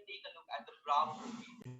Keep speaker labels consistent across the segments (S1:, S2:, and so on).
S1: take a look at the brown movie.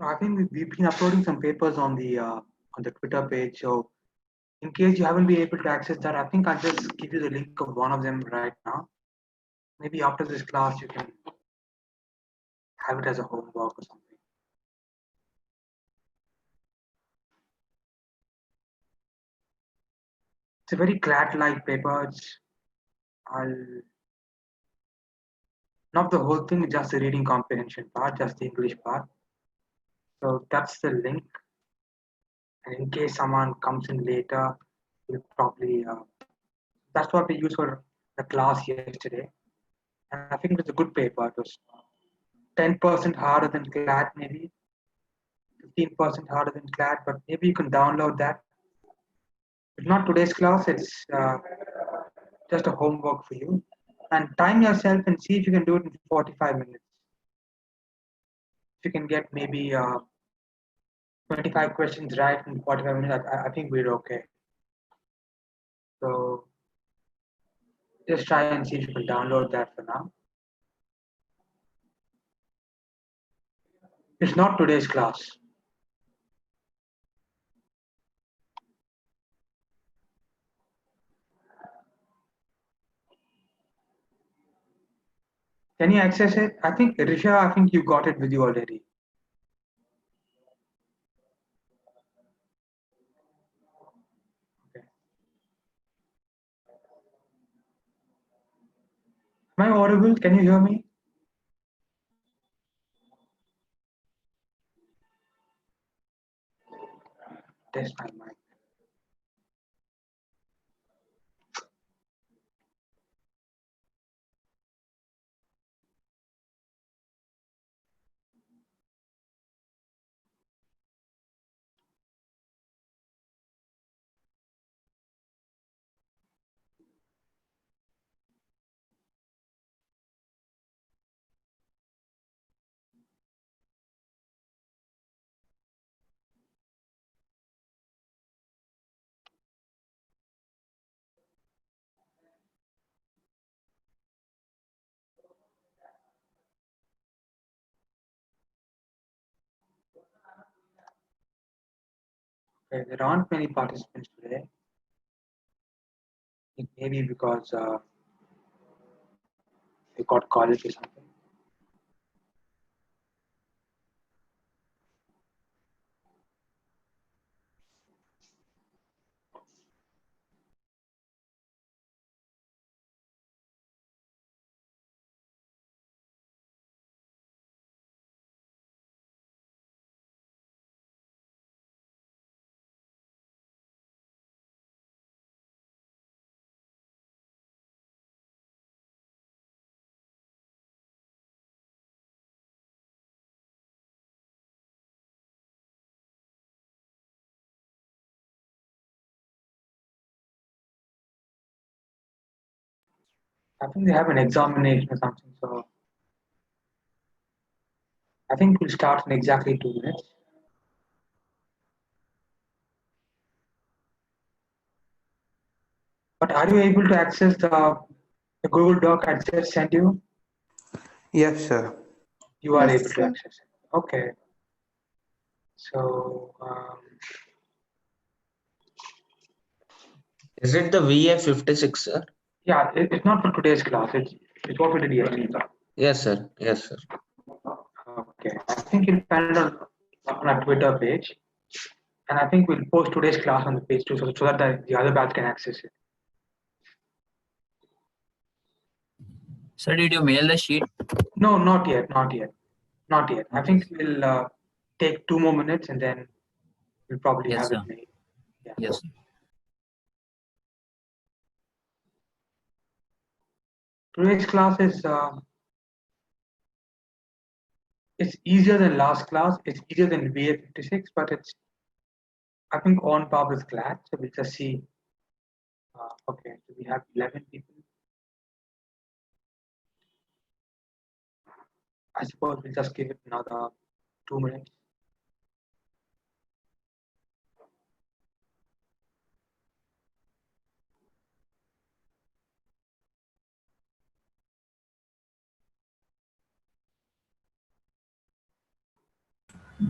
S2: I think we've been uploading some papers on the Twitter page. So in case you haven't been able to access that, I think I'll just give you the link of one of them right now. Maybe after this class, you can have it as a homework or something. It's a very CLAT-like paper. I'll not the whole thing, just the reading comprehension part, just the English part. So that's the link. And in case someone comes in later, we'll probably that's what we used for the class yesterday. And I think it was a good paper. It was 10% harder than CLAT, maybe 15% harder than CLAT, but maybe you can download that. It's not today's class, it's just a homework for you. And time yourself and see if you can do it in 45 minutes. If you can get maybe 25 questions right in 45 minutes, I think we're okay. So just try and see if you can download that for now. It's not today's class. Can you access it? I think, Risha, I think you got it with you already. Okay. Am I audible? Can you hear me? Test my mic. Okay, there aren't many participants today. It may be because they got college or something. I think they have an examination or something. So I think we'll start in exactly 2 minutes. But are you able to access the Google Doc I just sent you?
S3: Yes, sir.
S2: You are able
S4: Yes,
S2: to
S4: sir.
S2: access it. Okay. So
S5: Is it the VA-56, sir?
S2: yeah, it's not for today's class. It's what we did yesterday.
S5: Yes, sir. Yes, sir.
S2: Okay. I think you'll find it on our Twitter page. And I think we'll post today's class on the page too, so that the other batch can access it.
S6: Sir, did you mail the sheet?
S2: No, not yet, not yet, not yet. I think we'll take 2 more minutes and then we'll probably
S6: Yes,
S2: have it
S6: sir.
S2: made. Yeah.
S6: Yes.
S2: Today's class is it's easier than last class. It's easier than VA-56, but it's I think on par with CLAT. So we'll just see. Okay, so we have 11 people. I suppose we'll just give it another 2 minutes.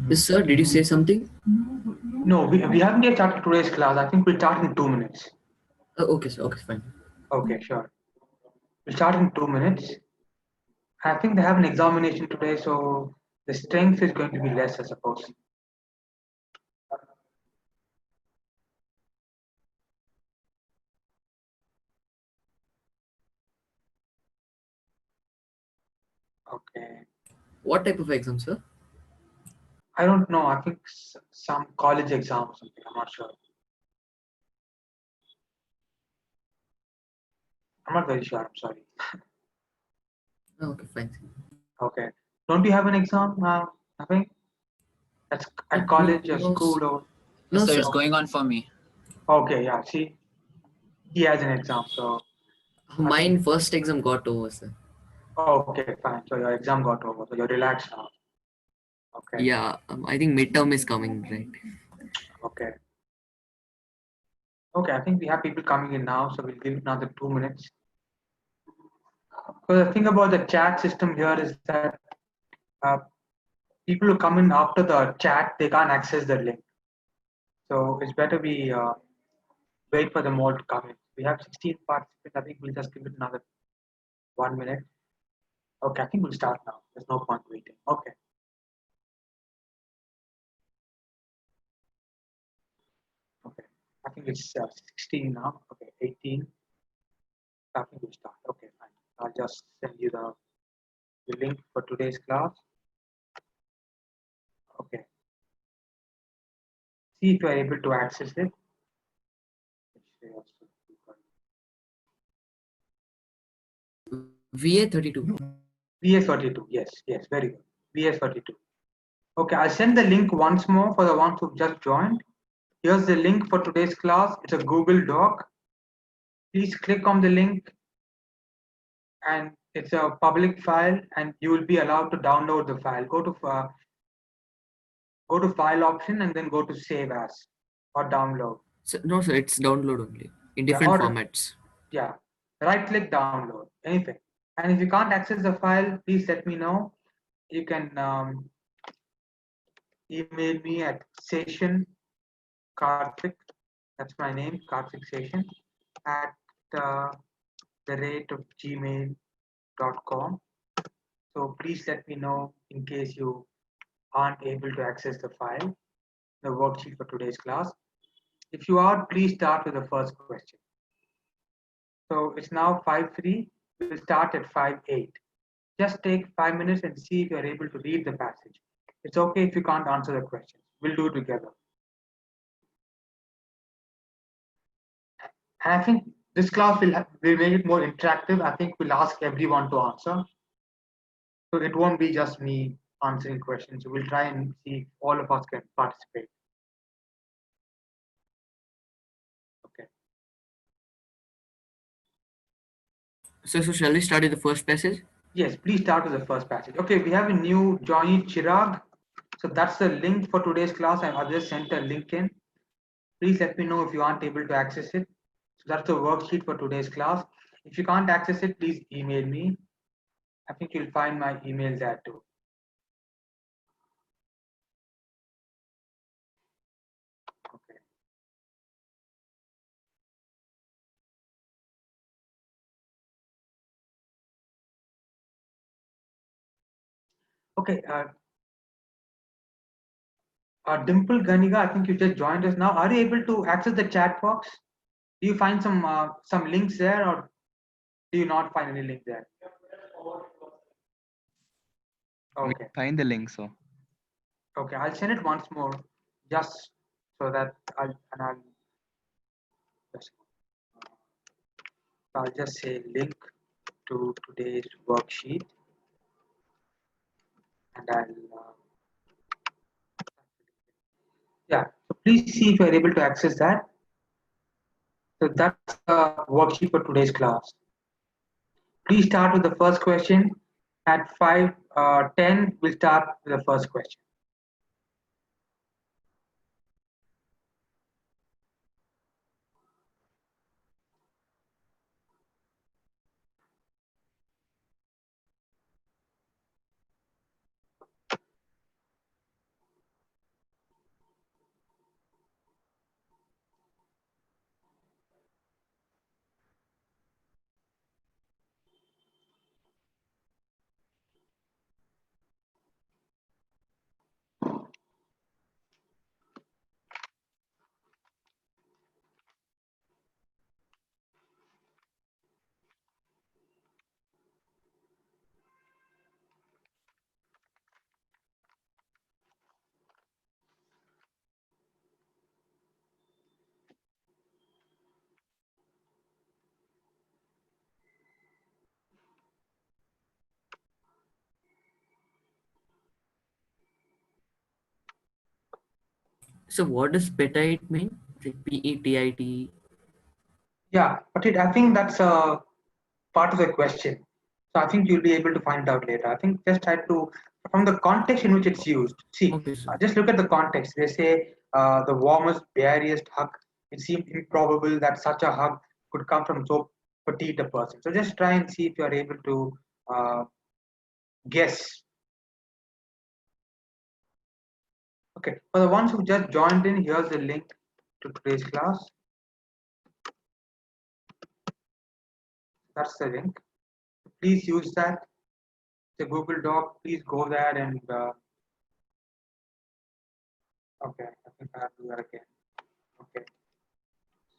S4: Yes, sir. Did you say something?
S2: No, we haven't yet started today's class. I think we'll start in 2 minutes.
S4: Okay, sir. Okay, fine.
S2: Okay, sure. We'll start in 2 minutes. I think they have an examination today, so the strength is going to be less, I suppose. Okay.
S4: What type of exam, sir?
S2: I don't know. I think some college exam or something. I'm not sure. I'm not very sure. I'm sorry.
S4: Okay, fine.
S2: Okay. Don't you have an exam? Nothing? That's at college or
S4: No,
S2: school or?
S4: no,
S6: So
S4: sir.
S6: it's going on for me.
S2: Okay, yeah. See, he has an exam, so I think.
S4: Mine first exam got over, sir.
S2: Okay, fine. So your exam got over. So you're relaxed now. Okay.
S4: Yeah, I think midterm is coming, right?
S2: Okay. Okay. I think we have people coming in now, so we'll give it another 2 minutes. So the thing about the chat system here is that uh, people who come in after the chat, they can't access the link. So it's better we wait for them all to come in. We have 16 participants. I think we'll just give it another 1 minute. Okay, I think we'll start now. There's no point waiting. Okay. Okay. I think it's 16 now. Okay, 18. I think we'll start. Okay, fine. I'll just send you the link for today's class. Okay. See if you are able to access it.
S4: VA-32.
S2: VA-32. Yes, yes, very good. VA-32. Okay, I'll send the link once more for the ones who've just joined. Here's the link for today's class. It's a Google Doc. Please click on the link and it's a public file and you will be allowed to download the file. Go to file option and then go to save as or download.
S4: So, no, sir. It's download only in
S2: Yeah,
S4: different
S2: or
S4: formats.
S2: yeah, right click download, anything. And if you can't access the file, please let me know. You can email me at session Karthik, that's my name, Karthik Session, at uh, the rate of gmail.com. So please let me know in case you aren't able to access the file, the worksheet for today's class. If you are, please start with the first question. So it's now 5:03. We'll start at 5:08. Just take 5 minutes and see if you're able to read the passage. It's okay if you can't answer the questions. We'll do it together. And I think this class will make it more interactive. I think we'll ask everyone to answer. So it won't be just me answering questions. We'll try and see if all of us can participate. Okay.
S4: So shall we start with the first passage?
S2: Yes, please start with the first passage. Okay, we have a new Johnny Chirag. So that's the link for today's class. I've just sent a link in. Please let me know if you aren't able to access it. So that's the worksheet for today's class. If you can't access it, please email me. I think you'll find my email there too. Okay. Okay. Dimple Ganiga, I think you just joined us now. Are you able to access the chat box? Do you find some links there, or do you not find any link there? Okay.
S7: Find the link, so.
S2: Okay, I'll send it once more, just so that I'll just say link to today's worksheet, and yeah. So please see if you're able to access that. So that's the worksheet for today's class. Please start with the first question. At 5:10, we'll start with the first question.
S4: So what does PETIT mean? Like PETIT.
S2: Yeah, but I think that's a part of the question. So I think you'll be able to find out later. I think just try to, from the context in which it's used. See,
S4: Okay, sir.
S2: just look at the context. They say the warmest, beariest hug. It seemed improbable that such a hug could come from so petite a person. So just try and see if you are able to guess. Okay, for the ones who just joined in, here's the link to today's class. That's the link. Please use that. The Google Doc. Please go there and okay, I think I have to do that again. Okay,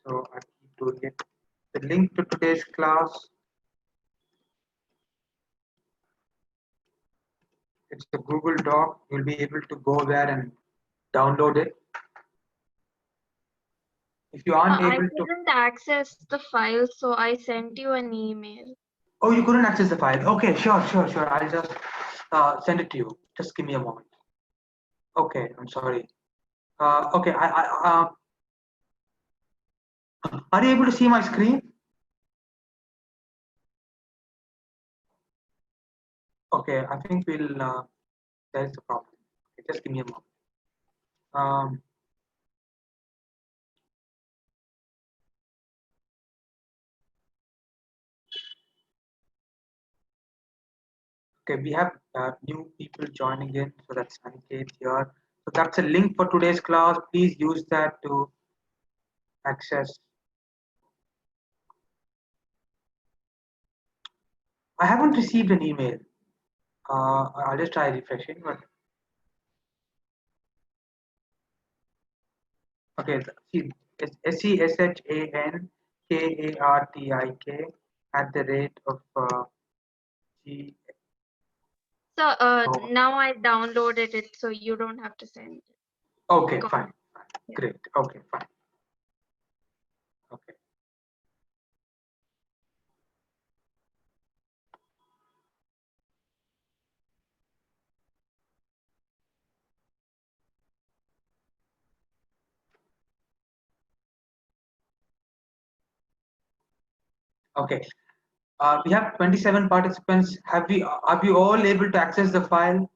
S2: so I keep doing it. The link to today's class, it's the Google Doc. You'll be able to go there and download it. If you aren't
S7: I
S2: able to,
S7: couldn't access the file, so I sent you an email.
S2: oh, you couldn't access the file. Okay, sure. I'll just send it to you. Just give me a moment. Okay, I'm sorry. Okay, are you able to see my screen? Okay, I think we'll, there's the problem. Okay, just give me a moment. Um, okay, we have new people joining in, so that's Aniket here. So that's a link for today's class. Please use that to access. I haven't received an email. I'll just try refreshing, but okay, see, it's SESHANKARTIK at the rate of G.
S7: So
S2: Oh,
S7: now I downloaded it, so you don't have to send it.
S2: okay,
S7: Got
S2: fine.
S7: Yeah.
S2: Great. Okay, fine. Okay. Okay. We have 27 participants. Are we all able to access the file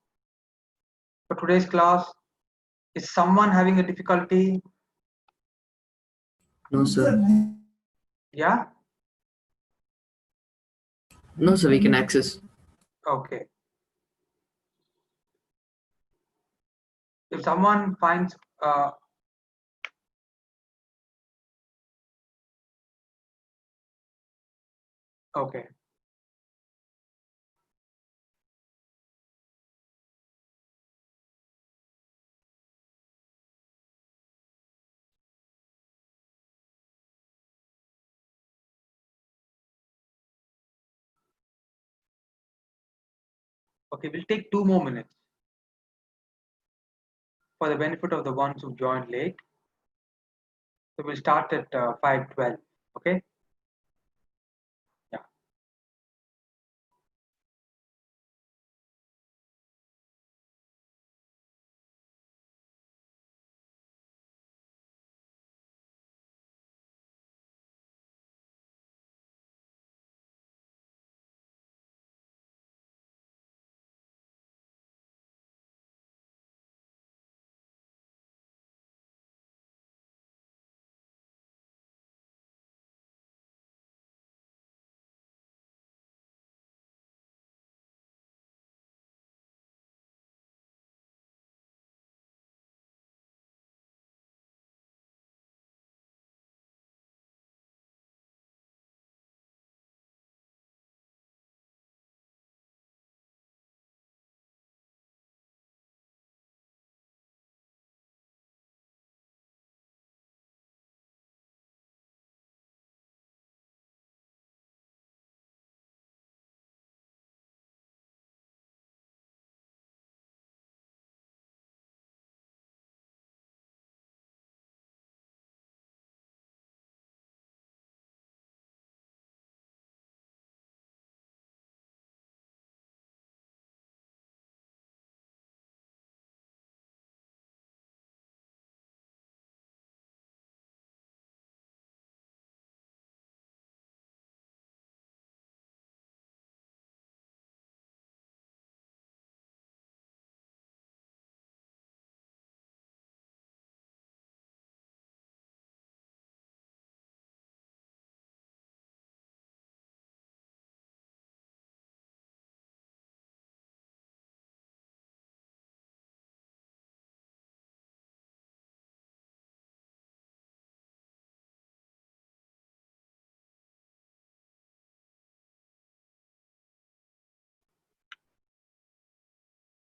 S2: for today's class? Is someone having a difficulty?
S4: No, sir.
S2: Yeah?
S4: No, sir. We can access.
S2: Okay. If someone finds okay. Okay, we'll take 2 more minutes for the benefit of the ones who joined late. So we'll start at 5:12. Okay. Yeah.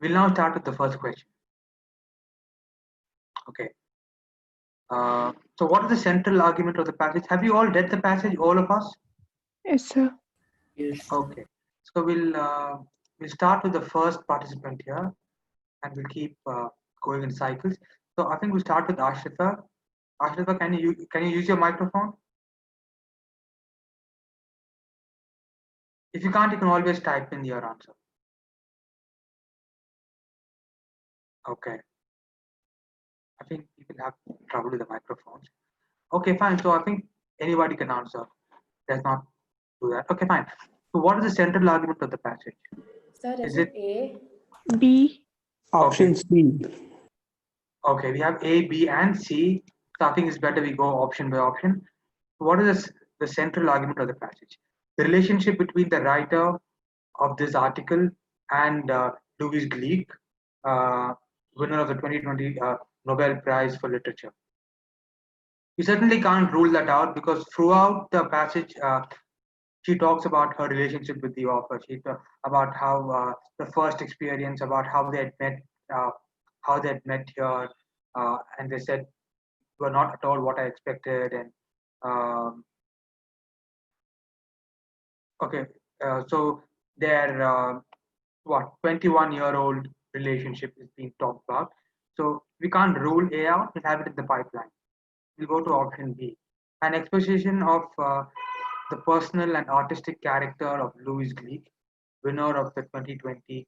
S2: We'll now start with the first question. Okay. So what is the central argument of the passage? Have you all read the passage, all of us?
S8: Yes, sir.
S4: Yes.
S2: Okay. So we'll start with the first participant here, and we'll keep going in cycles. So I think we'll start with Ashrita. Ashrita, can you use your microphone? If you can't, you can always type in your answer. Okay. I think people have trouble with the microphones. Okay, fine. So I think anybody can answer. Let's not do that. Okay, fine. So what is the central argument of the passage?
S9: Sir,
S2: Is
S9: is
S2: it
S9: it A?
S8: B.
S3: Option C.
S2: okay? We have A, B, and C. So I think it's better we go option by option. What is the central argument of the passage? The relationship between the writer of this article and Louis Gleek, winner of the 2020 Nobel Prize for Literature. You certainly can't rule that out because throughout the passage, she talks about her relationship with the author. She talks about how the first experience, about uh, how they had met here, and they said were not at all what I expected. And okay, so their 21-year-old relationship is being talked about. So we can't rule A out. We'll have it in the pipeline. We'll go to option B. An exposition of the personal and artistic character of Louis Gleek, winner of the 2020.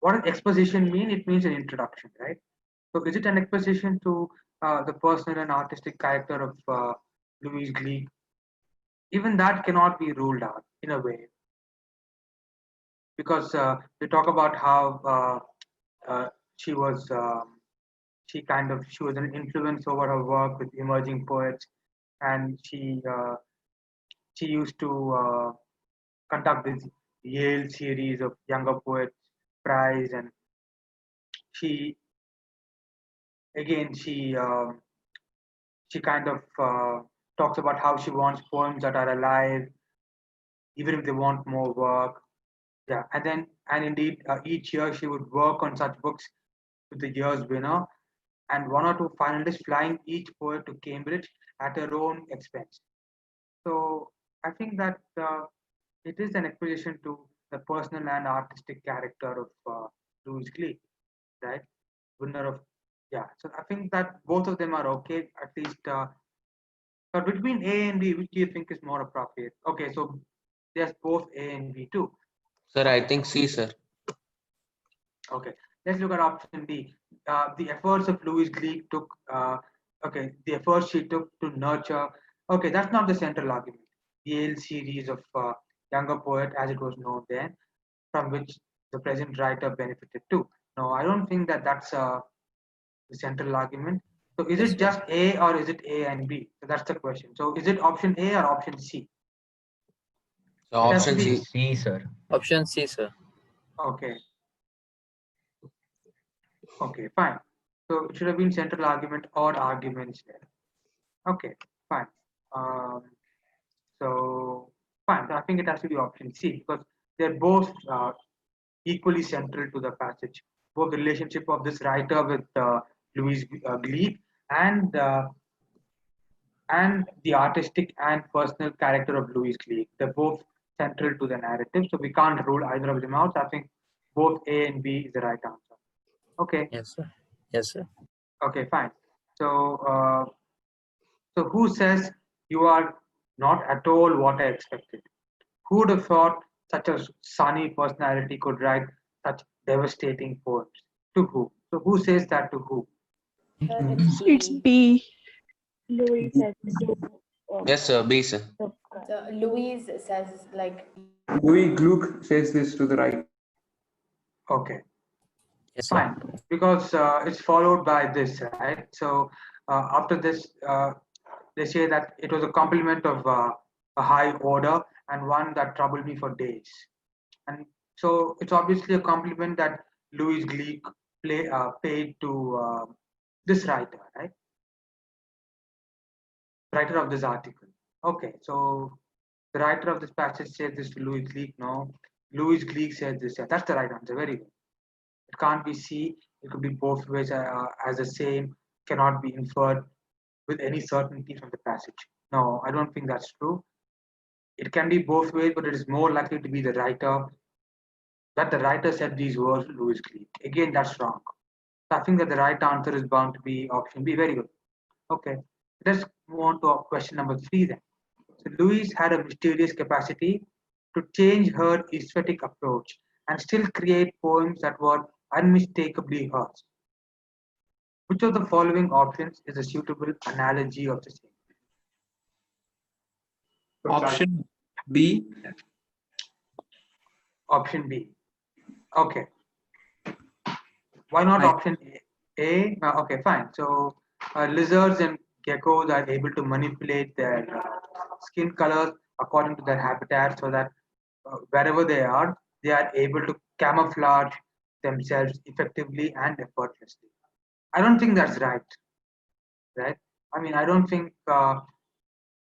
S2: What does exposition mean? It means an introduction, right? So is it an exposition to the personal and artistic character of Louis Gleek? Even that cannot be ruled out in a way, because we talk about how she was she was an influence over her work with emerging poets, and she used to conduct this Yale series of younger poets prize, and she again she kind of talks about how she wants poems that are alive even if they want more work. Yeah, and indeed each year she would work on such books with the year's winner and one or two finalists, flying each poet to Cambridge at her own expense. So I think that it is an exposition to the personal and artistic character of Louis Gleek, right? Winner of, yeah. So I think that both of them are okay, at least. But between A and B, which do you think is more appropriate? Okay, so there's both A and B too.
S5: Sir, I think C, sir.
S2: Okay, let's look at option B. The efforts of Louis Gleek took, the efforts she took to nurture. Okay, that's not the central argument. The Yale series of younger poet, as it was known then, from which the present writer benefited too. No, I don't think that that's the central argument. So is it just A or is it A and B? So that's the question. So is it option A or option C?
S5: So
S2: It has to
S5: option
S2: be
S5: C.
S6: C, sir. Option C, sir.
S2: okay. Okay, fine. So it should have been central argument or arguments there. Okay, fine. Um, so fine. So I think it has to be option C because they're both equally central to the passage. Both the relationship of this writer with Louis Gleek and the artistic and personal character of Louis Gleek. They're both central to the narrative, so we can't rule either of them out. I think both A and B is the right answer. Okay.
S6: Yes, sir. Yes, sir.
S2: Okay, fine. So who says you are not at all what I expected? Who would have thought such a sunny personality could write such devastating poems? To who? So who says that to who?
S9: Sir, it's
S8: It's
S9: B.
S8: B.
S10: Louis says
S5: Yes, sir. B, sir.
S9: So Louise says like
S3: Louis Gluck says this to the right.
S2: Okay,
S6: Yes, sir.
S2: fine. Because it's followed by this, right? So after this, they say that it was a compliment of a high order and one that troubled me for days. And so it's obviously a compliment that Louis Gleek paid to this writer, right? Writer of this article. Okay, so the writer of this passage said this to Louis Gleek. No, Louis Gleek said this. Yeah, that's the right answer. Very good. It can't be C. It could be both ways as the same, cannot be inferred with any certainty from the passage. No, I don't think that's true. It can be both ways, but it is more likely to be the writer, that the writer said these words to Louis Glebe. Again, that's wrong. So I think that the right answer is bound to be option B. Very good. Okay, let's move on to question number 3 then. So Louise had a mysterious capacity to change her aesthetic approach and still create poems that were unmistakably hers. Which of the following options is a suitable analogy of the same?
S3: Option B.
S2: Option B. Okay. Why not
S3: I-
S2: option A? Okay, fine. So lizards and geckos are able to manipulate their skin colors according to their habitat so that wherever they are able to camouflage themselves effectively and effortlessly. I don't think that's right. Right? I mean, I don't think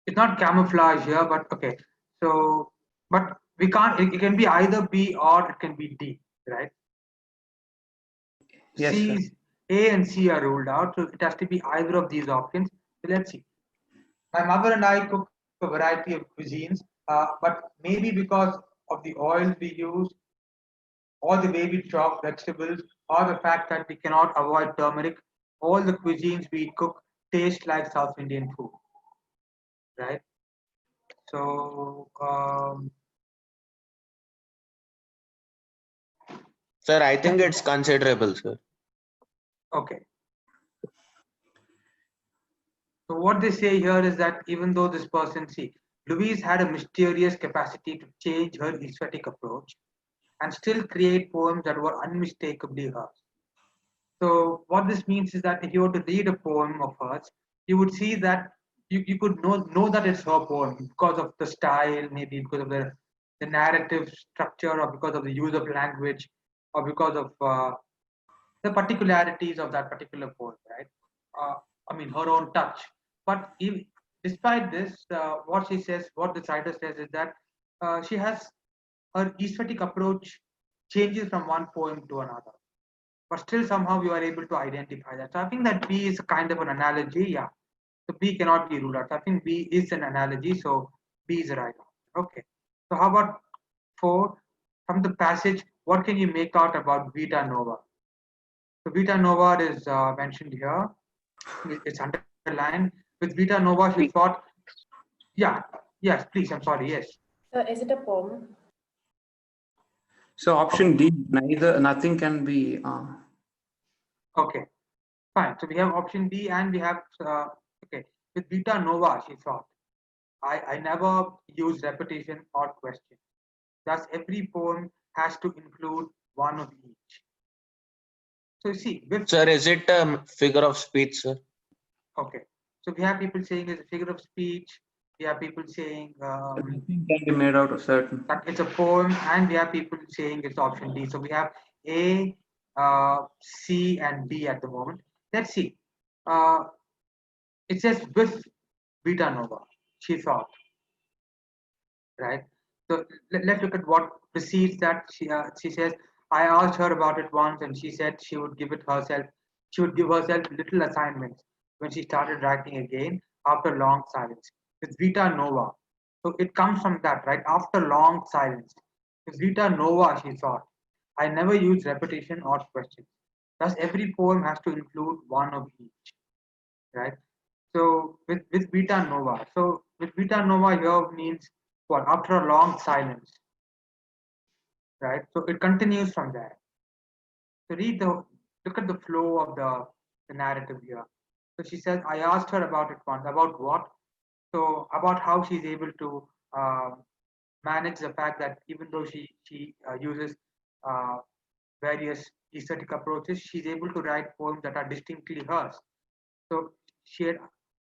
S2: it's not camouflage here, but okay. So, but we can't. It can be either B or it can be D, right?
S3: Yes, sir.
S2: A and C are ruled out, so it has to be either of these options. So let's see. My mother and I cook a variety of cuisines, but maybe because of the oils we use, or the way we chop vegetables, or the fact that we cannot avoid turmeric, all the cuisines we cook taste like South Indian food, right? So,
S5: Sir, I think it's considerable, sir.
S2: okay. So what they say here is that even though this person, see, Louise had a mysterious capacity to change her aesthetic approach and still create poems that were unmistakably hers. So what this means is that if you were to read a poem of hers, you would see that you could know that it's her poem because of the style, maybe because of the narrative structure, or because of the use of language, or because of the particularities of that particular poem, right? I mean, her own touch. But even, despite this, what she says, what this writer says is that she has her aesthetic approach changes from one poem to another, but still somehow you are able to identify that. So I think that B is a kind of an analogy. Yeah. So B cannot be ruled out. So I think B is an analogy. So B is the right answer. Okay. So how about 4? From the passage, what can you make out about Vita Nova? So Vita Nova is mentioned here. It's underlined. With Vita Nova, she thought, yeah, yes, please, I'm sorry, yes.
S9: So is it a poem?
S3: So option D, nothing can be.
S2: Okay, fine. So we have option D and we have, okay, with Vita Nova, she thought, I never use repetition or question. Thus, every poem has to include one of each. So you see, with,
S5: Sir, is it a figure of speech, sir?
S2: okay, so we have people saying it's a figure of speech. We have people saying
S3: Nothing can be made out of certain.
S2: that it's a poem, and we have people saying it's option D. So we have A, C, and D at the moment. Let's see. It says with Vita Nova, she thought, right? So let's look at what precedes that. She says, I asked her about it once, and she said she would give it herself. She would give herself little assignments when she started writing again after long silence. With Vita Nova, so it comes from that, right? After long silence, with Vita Nova, she thought, I never use repetition or questions. Thus, every poem has to include one of each, right? So with Vita Nova, so with Vita Nova here means what? After a long silence, right? So it continues from there. So look at the flow of the narrative here. So she says, I asked her about it once. About what? So about how she's able to manage the fact that even though she uses uh, various aesthetic approaches, she's able to write poems that are distinctly hers. So she had,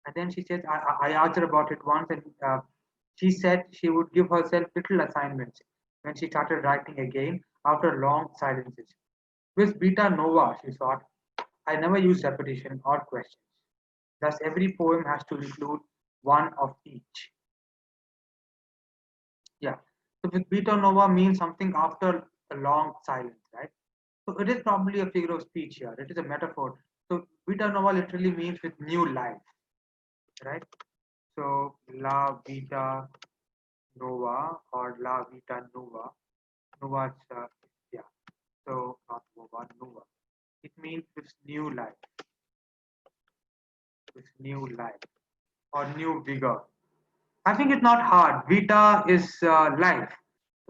S2: and then she says, I asked her about it once, and she said she would give herself little assignments when she started writing again after long silences. With Vita Nova, she thought, I never use repetition or questions. Thus, every poem has to include one of each. Yeah. So with Vita Nova means something after a long silence, right? So it is probably a figure of speech here. It is a metaphor. So vita nova literally means with new life, right? So la vita nova or la vita nova. Nova is yeah. So not nova, nova. It means with new life, with new life or new vigor. I think it's not hard. Vita is life.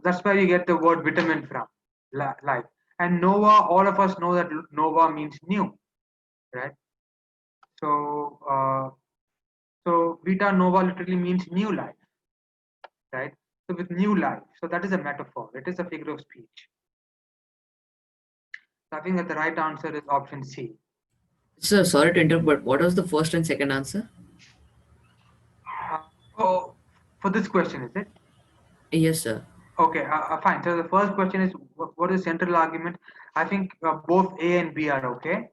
S2: That's where you get the word vitamin from, life. And nova, all of us know that nova means new, right? So, so vita nova literally means new life, right? So with new life, so that is a metaphor. It is a figure of speech. So I think that the right answer is option C.
S4: Sir, sorry to interrupt, but what was the first and second answer?
S2: Oh, for this question, is it?
S4: Yes, sir.
S2: Okay, fine. So the first question is what is central argument? I think both A and B are okay.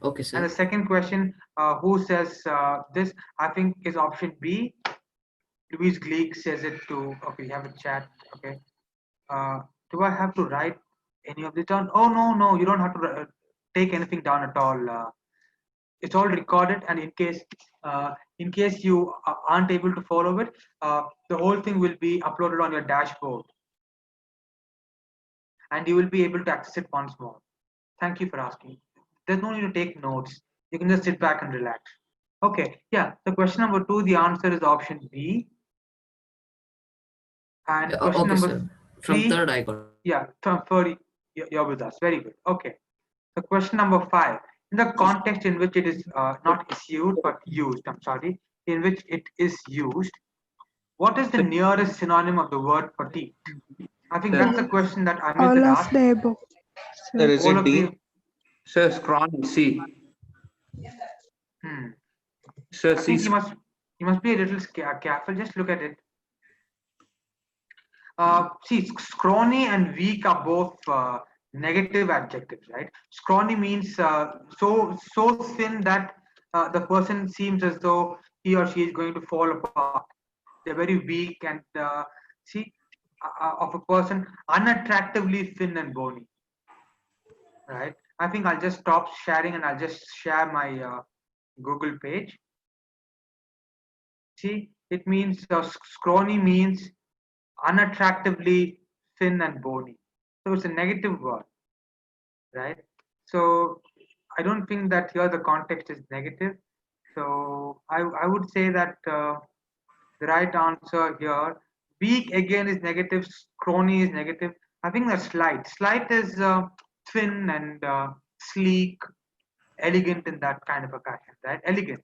S4: Okay,
S2: And the
S4: sir.
S2: second question, who says this? I think is option B. Louise Gleek says it to. Okay, you have a chat. Okay. Uh, do I have to write any of this down? Oh no, no, you don't have to take anything down at all. It's all recorded, and in case you aren't able to follow it, the whole thing will be uploaded on your dashboard, and you will be able to access it once more. Thank you for asking. There's no need to take notes. You can just sit back and relax. Okay, yeah. The question number 2, the answer is option B. And
S4: Yeah,
S2: question
S4: okay,
S2: number
S4: sir. From
S2: 3,
S4: third, I got.
S2: yeah, for you're with us. Very good. Okay. So question number 5. In the context in which it is not issued but used, I'm sorry, in which it is used, what is the nearest synonym of the word petite? I think that's a question that Amit
S8: All
S2: had
S8: of
S2: asked.
S8: the above,
S5: Sir,
S8: sir.
S5: is
S2: All
S5: it
S2: of
S5: D?
S2: you.
S3: Sir, scrawny, C.
S2: Hmm.
S3: Sir,
S2: I
S3: C.
S2: think you must be a little careful. Just look at it. See, scrawny and weak are both negative adjectives, right? Scrawny means so thin that the person seems as though he or she is going to fall apart. They're very weak and see of a person unattractively thin and bony, right? I think I'll just stop sharing and I'll just share my Google page. See, it means scrawny means unattractively thin and bony. So it's a negative word, right? So I don't think that here the context is negative. So I would say that the right answer here, weak again is negative, scrawny is negative. I think that's slight. Slight is thin and sleek, elegant in that kind of a fashion, right? Elegant.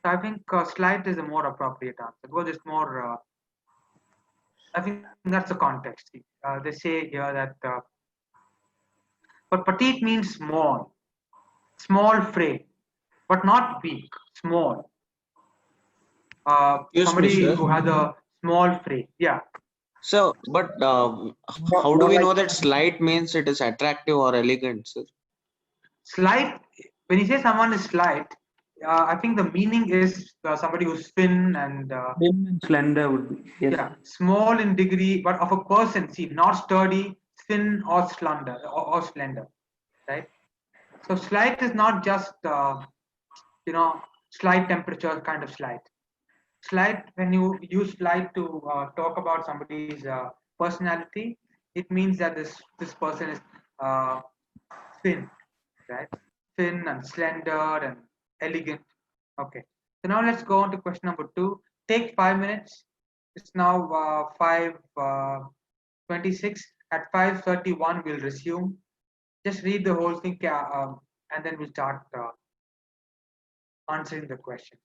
S2: So I think slight is a more appropriate answer because it's more. I think that's the context. They say here that but petite means small, small frame, but not weak, small.
S5: Excuse me,
S2: Somebody
S5: sir.
S2: who has a small frame. Yeah.
S5: So, but how do
S3: More
S5: we
S3: like
S5: know that slight means it is attractive or elegant, sir?
S2: Slight, when you say someone is slight, I think the meaning is somebody who's thin and
S3: thin and slender would be. Yes.
S2: yeah, small in degree, but of a person, see, not sturdy, thin or slender or slender, right? So slight is not just you know slight temperature kind of slight. Slight, when you use slight to talk about somebody's personality, it means that this person is uh, thin, right? Thin and slender and elegant. Okay. So now let's go on to question number 2. Take 5 minutes. It's now 5:26. At 5:31, we'll resume. Just read the whole thing, and then we'll start answering the questions.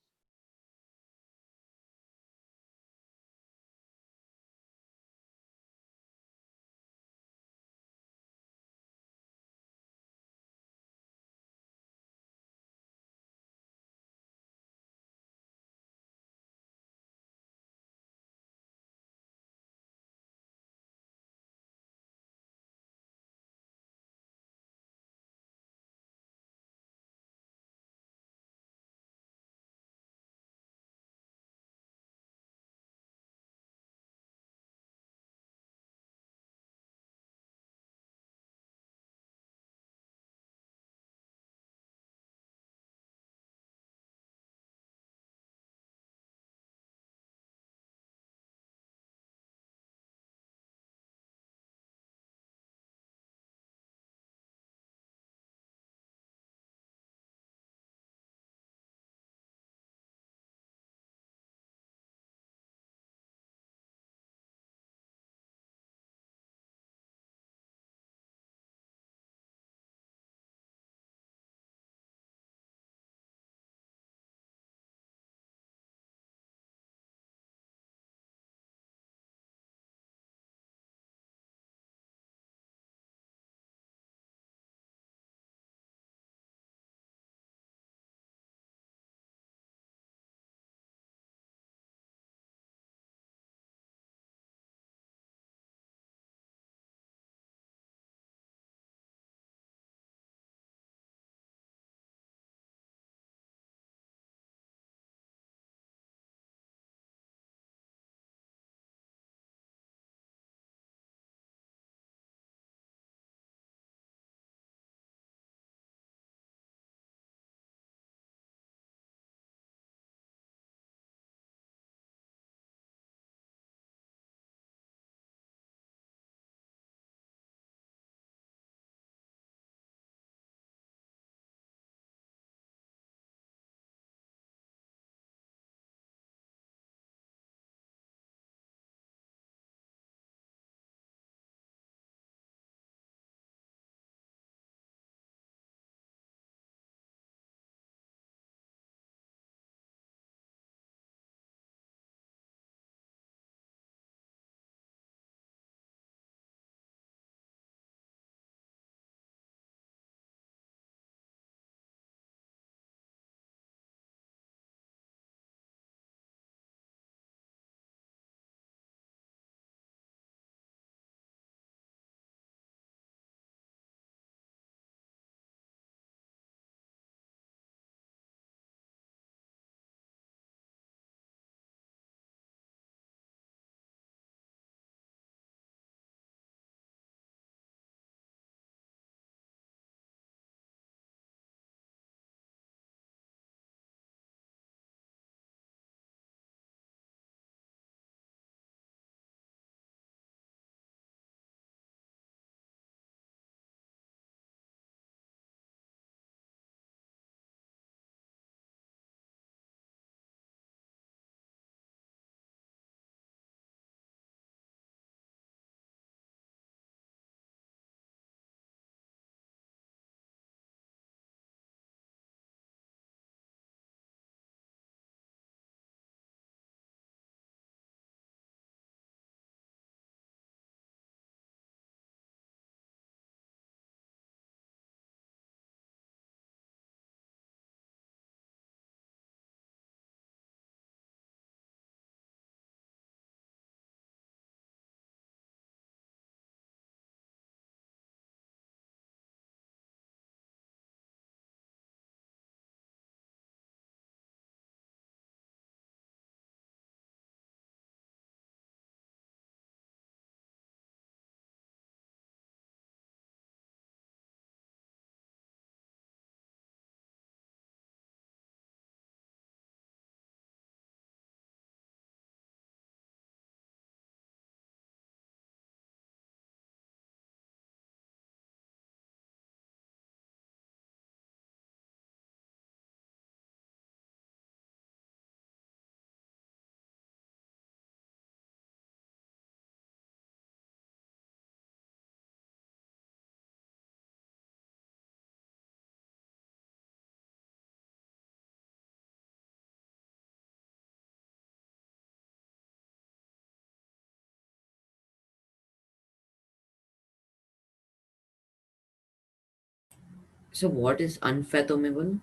S4: So what is unfathomable?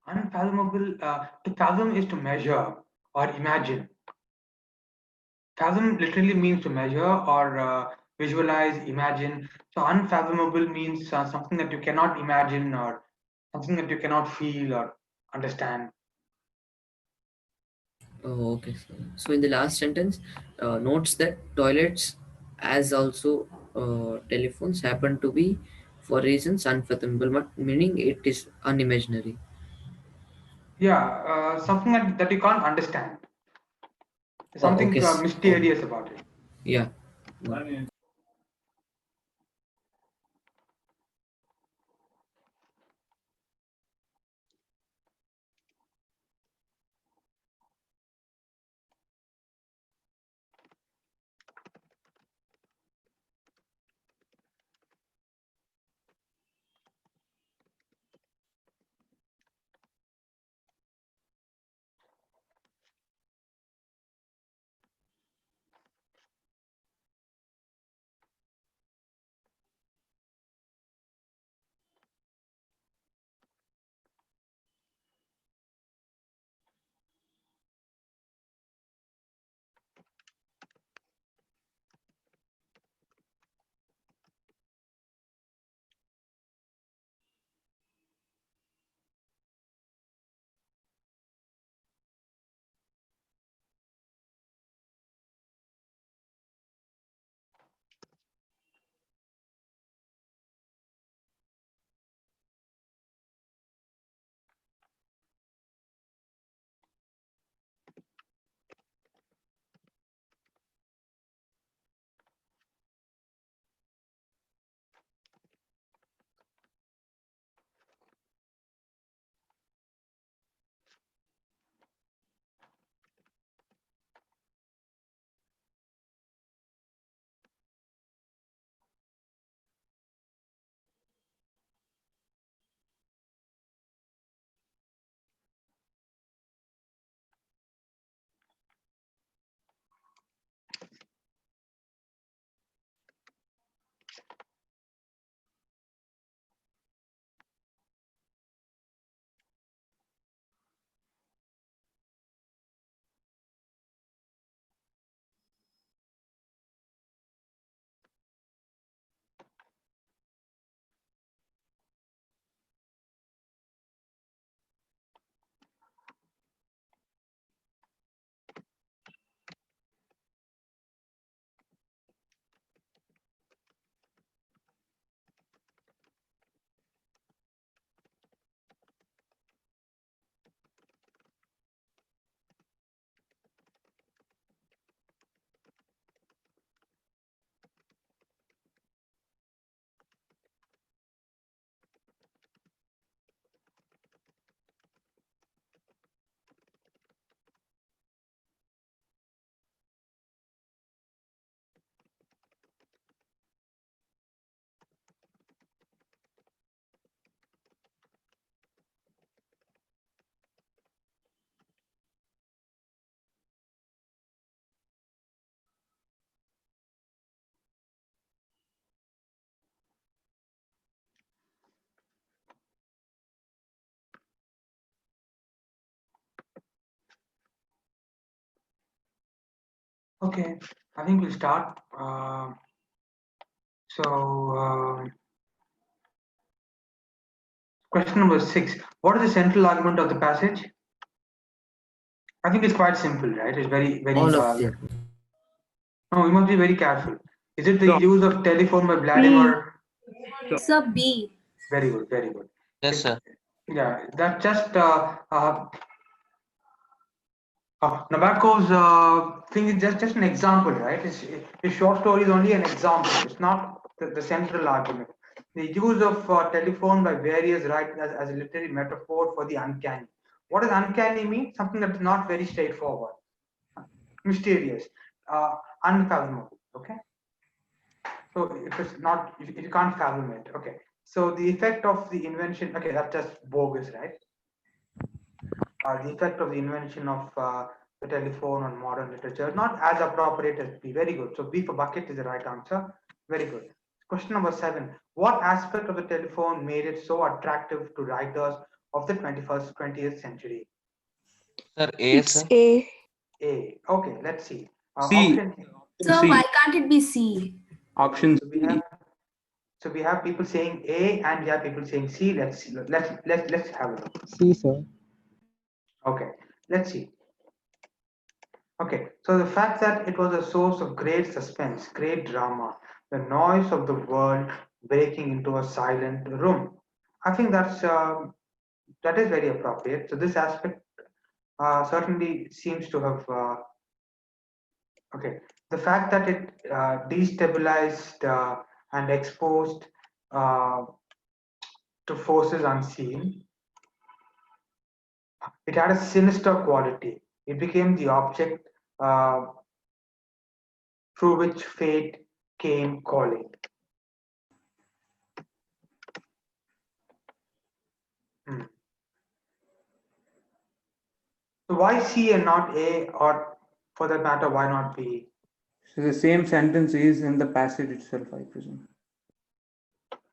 S2: Unfathomable, to fathom is to measure or imagine. Fathom literally means to measure or visualize, imagine. So unfathomable means something that you cannot imagine or something that you cannot feel or understand.
S4: Oh, okay. So in the last sentence, notes that toilets as also telephones happen to be for reasons unfathomable, but meaning it is unimaginary.
S2: Yeah, something that you can't understand.
S4: Oh,
S2: Something
S4: okay. Oh,
S2: mysterious about it.
S4: yeah.
S2: Okay, I think we'll start. So, question number 6. What is the central argument of the passage? I think it's quite simple, right? It's very.
S4: All of them.
S2: No, we must be very careful. Is it the
S3: So,
S2: use of telephone by
S8: B.
S2: Vladimir?
S10: Sir, B.
S2: Very good, very good.
S5: Yes, sir.
S2: Yeah, that just Nabokov's thing is just an example, right? His short story is only an example. It's not the central argument. The use of telephone by various writers as a literary metaphor for the uncanny. What does uncanny mean? Something that is not very straightforward, mysterious, unfathomable. Okay. So if it's not, if you can't fathom it, okay. So the effect of the invention, okay, that's just bogus, right? The effect of the invention of the telephone on modern literature, not as appropriate as B. Very good. So B for bucket is the right answer. Very good. Question number 7. What aspect of the telephone made it so attractive to writers of the 20th century?
S5: Sir, A,
S8: It's
S5: sir.
S8: A.
S2: A. Okay, let's see.
S3: C.
S2: Option.
S10: So
S3: C.
S10: why can't it be C?
S3: Option
S2: So we
S3: C.
S2: have. So we have people saying A and we have people saying C. Let's see. Let's have a look.
S11: C, sir.
S2: Okay, let's see. Okay, so the fact that it was a source of great suspense, great drama, the noise of the world breaking into a silent room. I think that is very appropriate. So this aspect certainly seems to have okay. The fact that it destabilized and exposed uh, to forces unseen, it had a sinister quality. It became the object uh, through which fate came calling. Hmm. So why C and not A, or for that matter, why not B?
S3: So the same sentence is in the passage itself, I presume.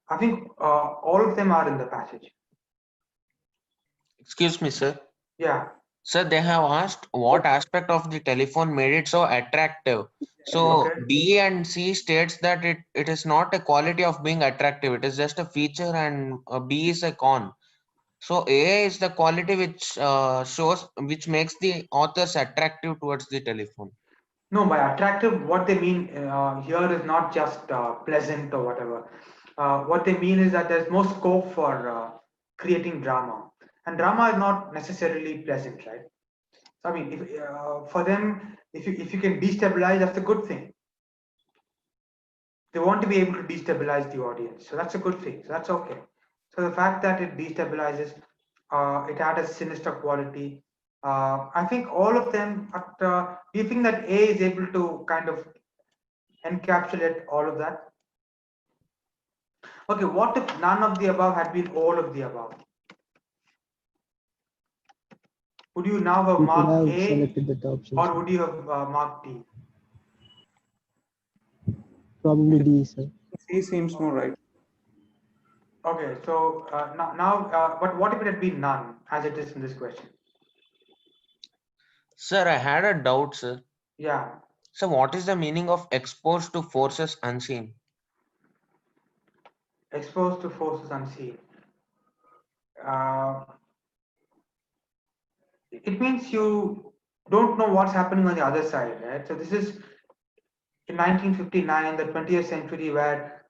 S2: I think all of them are in the passage.
S5: Excuse me, sir.
S2: Yeah.
S5: Sir, they have asked what aspect of the telephone made it so attractive. So
S2: Okay.
S5: B and C states that it is not a quality of being attractive. It is just a feature, and B is a con. So A is the quality which which makes the authors attractive towards the telephone.
S2: No, by attractive, what they mean here is not just pleasant or whatever. What they mean is that there's more scope for creating drama, and drama is not necessarily pleasant, right? So, I mean, if, for them, if you can destabilize, that's a good thing. They want to be able to destabilize the audience, so that's a good thing. So that's okay. So the fact that it destabilizes, it had a sinister quality. I think all of them. Do you think that A is able to kind of encapsulate all of that? Okay, what if none of the above had been all of the above? Would you now have
S11: We could
S2: marked
S11: have
S2: A,
S11: selected that option,
S2: or
S11: sir.
S2: would you have marked D?
S11: Probably D, sir.
S3: C seems more right.
S2: Okay, so but what if it had been none, as it is in this question?
S5: Sir, I had a doubt, sir.
S2: Yeah.
S5: So what is the meaning of exposed to forces unseen?
S2: Exposed to forces unseen. Uh, it means you don't know what's happening on the other side, right? So this is in 1959, the 20th century, where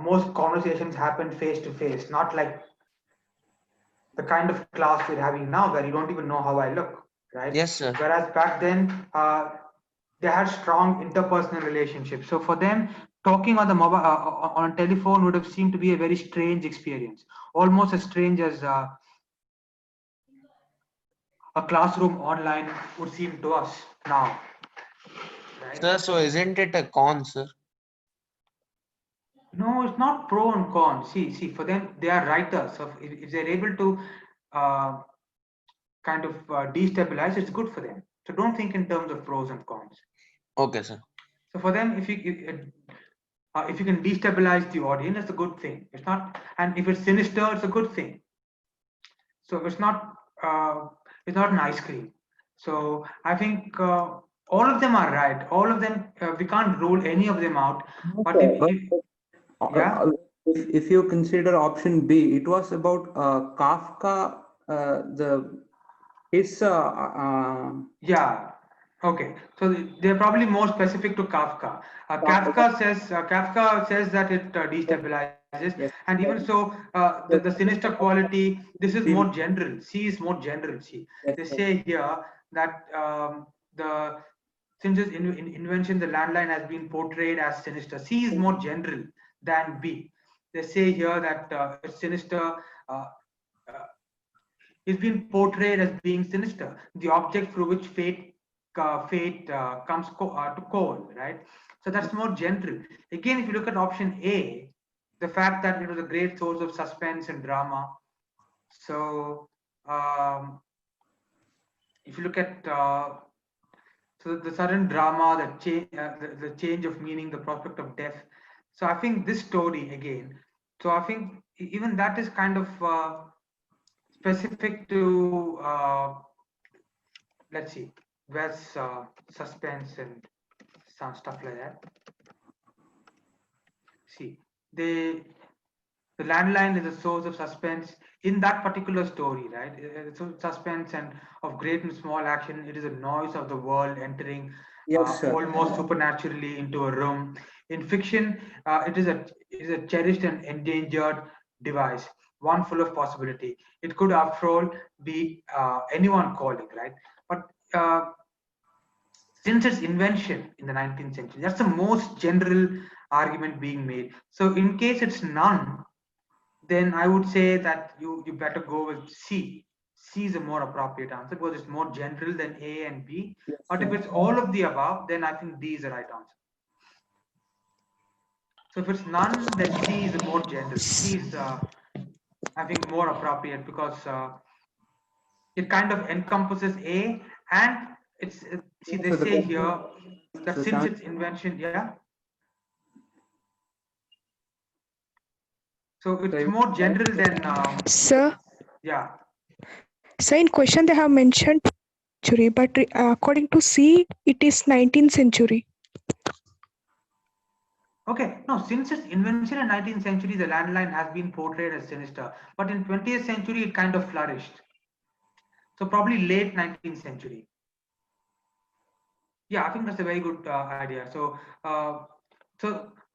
S2: most conversations happened face to face, not like the kind of class we're having now, where you don't even know how I look, right?
S5: Yes, sir.
S2: Whereas back then, they had strong interpersonal relationships. So for them, talking on the mobile on a telephone would have seemed to be a very strange experience, almost as strange as a classroom online would seem to us now. Right?
S5: Sir, so isn't it a con, sir?
S2: No, it's not pro and con. See, for them, they are writers. So if they're able to kind of destabilize, it's good for them. So don't think in terms of pros and cons.
S5: Okay, sir.
S2: So for them, if you can destabilize the audience, that's a good thing. It's not, and if it's sinister, it's a good thing. So it's not an ice cream. So I think all of them are right. All of them, we can't rule any of them out. But yeah,
S3: If you consider option B, it was about Kafka, his
S2: yeah. Okay, so they're probably more specific to Kafka. Kafka says that it destabilizes,
S3: yes,
S2: and even so, the sinister quality. This is more general. C is more general. C.
S3: yes,
S2: They say here that the since its invention, the landline has been portrayed as sinister. C is more general than B. They say here that it's sinister. Uh, uh, is being portrayed as being sinister, the object through which fate comes to call, right? So that's more general. Again, if you look at option A, the fact that it was a great source of suspense and drama. So if you look at so the sudden drama, the change of meaning, the prospect of death, So I think this story again. So I think even that is kind of specific to let's see, where's suspense and some stuff like that. See, they the landline is a source of suspense in that particular story, right? So suspense and of great and small action. It is a noise of the world entering
S3: Yes, sir.
S2: almost supernaturally into a room. In fiction, it is a cherished and endangered device, one full of possibility. It could, after all, be anyone calling, right? But since its invention in the 19th century, that's the most general argument being made. So, in case it's none, then I would say that you better go with C. C is a more appropriate answer because it's more general than A and B.
S3: Yes,
S2: But if
S3: sir.
S2: it's all of the above, then I think D is the right answer. So if it's none, then C is more general. C is, I think, more appropriate because it kind of encompasses A and it's, see, they
S3: So the
S2: say
S3: question
S2: here that
S3: so
S2: since
S3: seven,
S2: its invention, yeah. So
S3: so
S2: it's
S3: even
S2: more general than,
S8: Sir,
S2: yeah.
S8: so in question they have mentioned century, but according to C, it is 19th century.
S2: Okay, no, since its invention in 19th century, the landline has been portrayed as sinister, but in 20th century, it kind of flourished. So probably late 19th century. Yeah, I think that's a very good idea.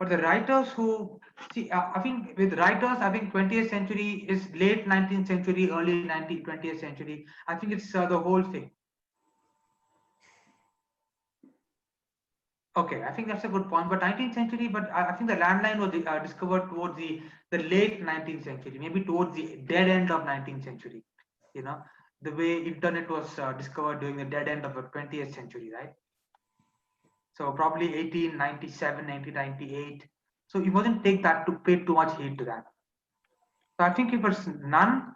S2: But the writers who see, I think with writers, I think 20th century is late 19th century, early 20th century. I think it's the whole thing. Okay, I think that's a good point. But 19th century, but I think the landline was discovered towards the late 19th century, maybe towards the dead end of 19th century. You know, the way internet was discovered during the dead end of the 20th century, right? So probably 1897, 1898. So you mustn't take that to pay too much heed to that. So I think if it's none,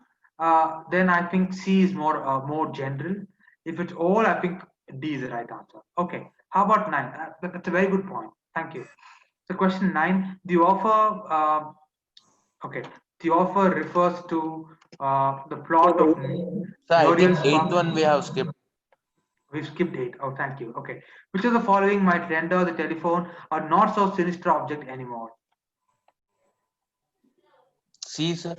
S2: then I think C is more general. If it's all, I think D is the right answer. Okay, how about 9? That's a very good point. Thank you. So question 9, the offer, okay, the offer refers to the plot of
S5: So I think
S2: Muriel's
S5: eighth
S2: Park.
S5: one we have skipped.
S2: We've skipped 8. Oh, thank you. Okay. Which of the following might render the telephone a not so sinister object anymore?
S5: C, sir.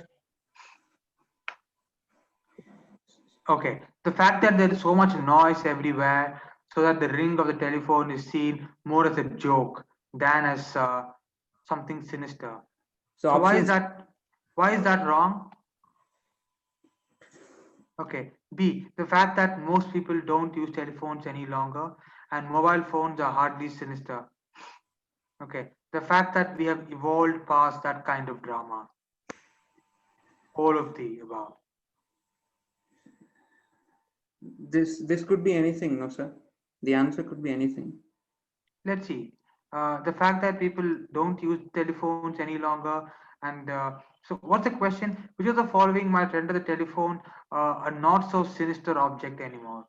S2: Okay. The fact that there is so much noise everywhere, so that the ring of the telephone is seen more as a joke than as something sinister.
S3: so
S2: So why is
S3: options
S2: that? Why is that wrong? Okay. B. The fact that most people don't use telephones any longer and mobile phones are hardly sinister. Okay. The fact that we have evolved past that kind of drama. All of the above.
S3: this could be anything, no, sir. The answer could be anything.
S2: Let's see. The fact that people don't use telephones any longer, and so what's the question? Which of the following might render the telephone a not so sinister object anymore?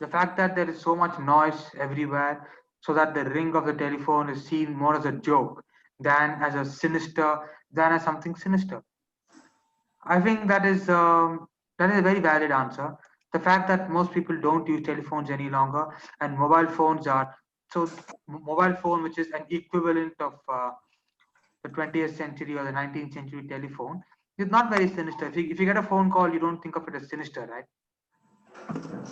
S2: The fact that there is so much noise everywhere, so that the ring of the telephone is seen more as a joke than as something sinister. I think that is a very valid answer. The fact that most people don't use telephones any longer and mobile phones are so mobile phone, which is an equivalent of the 20th century or the 19th century telephone, is not very sinister. If you get a phone call, you don't think of it as sinister, right?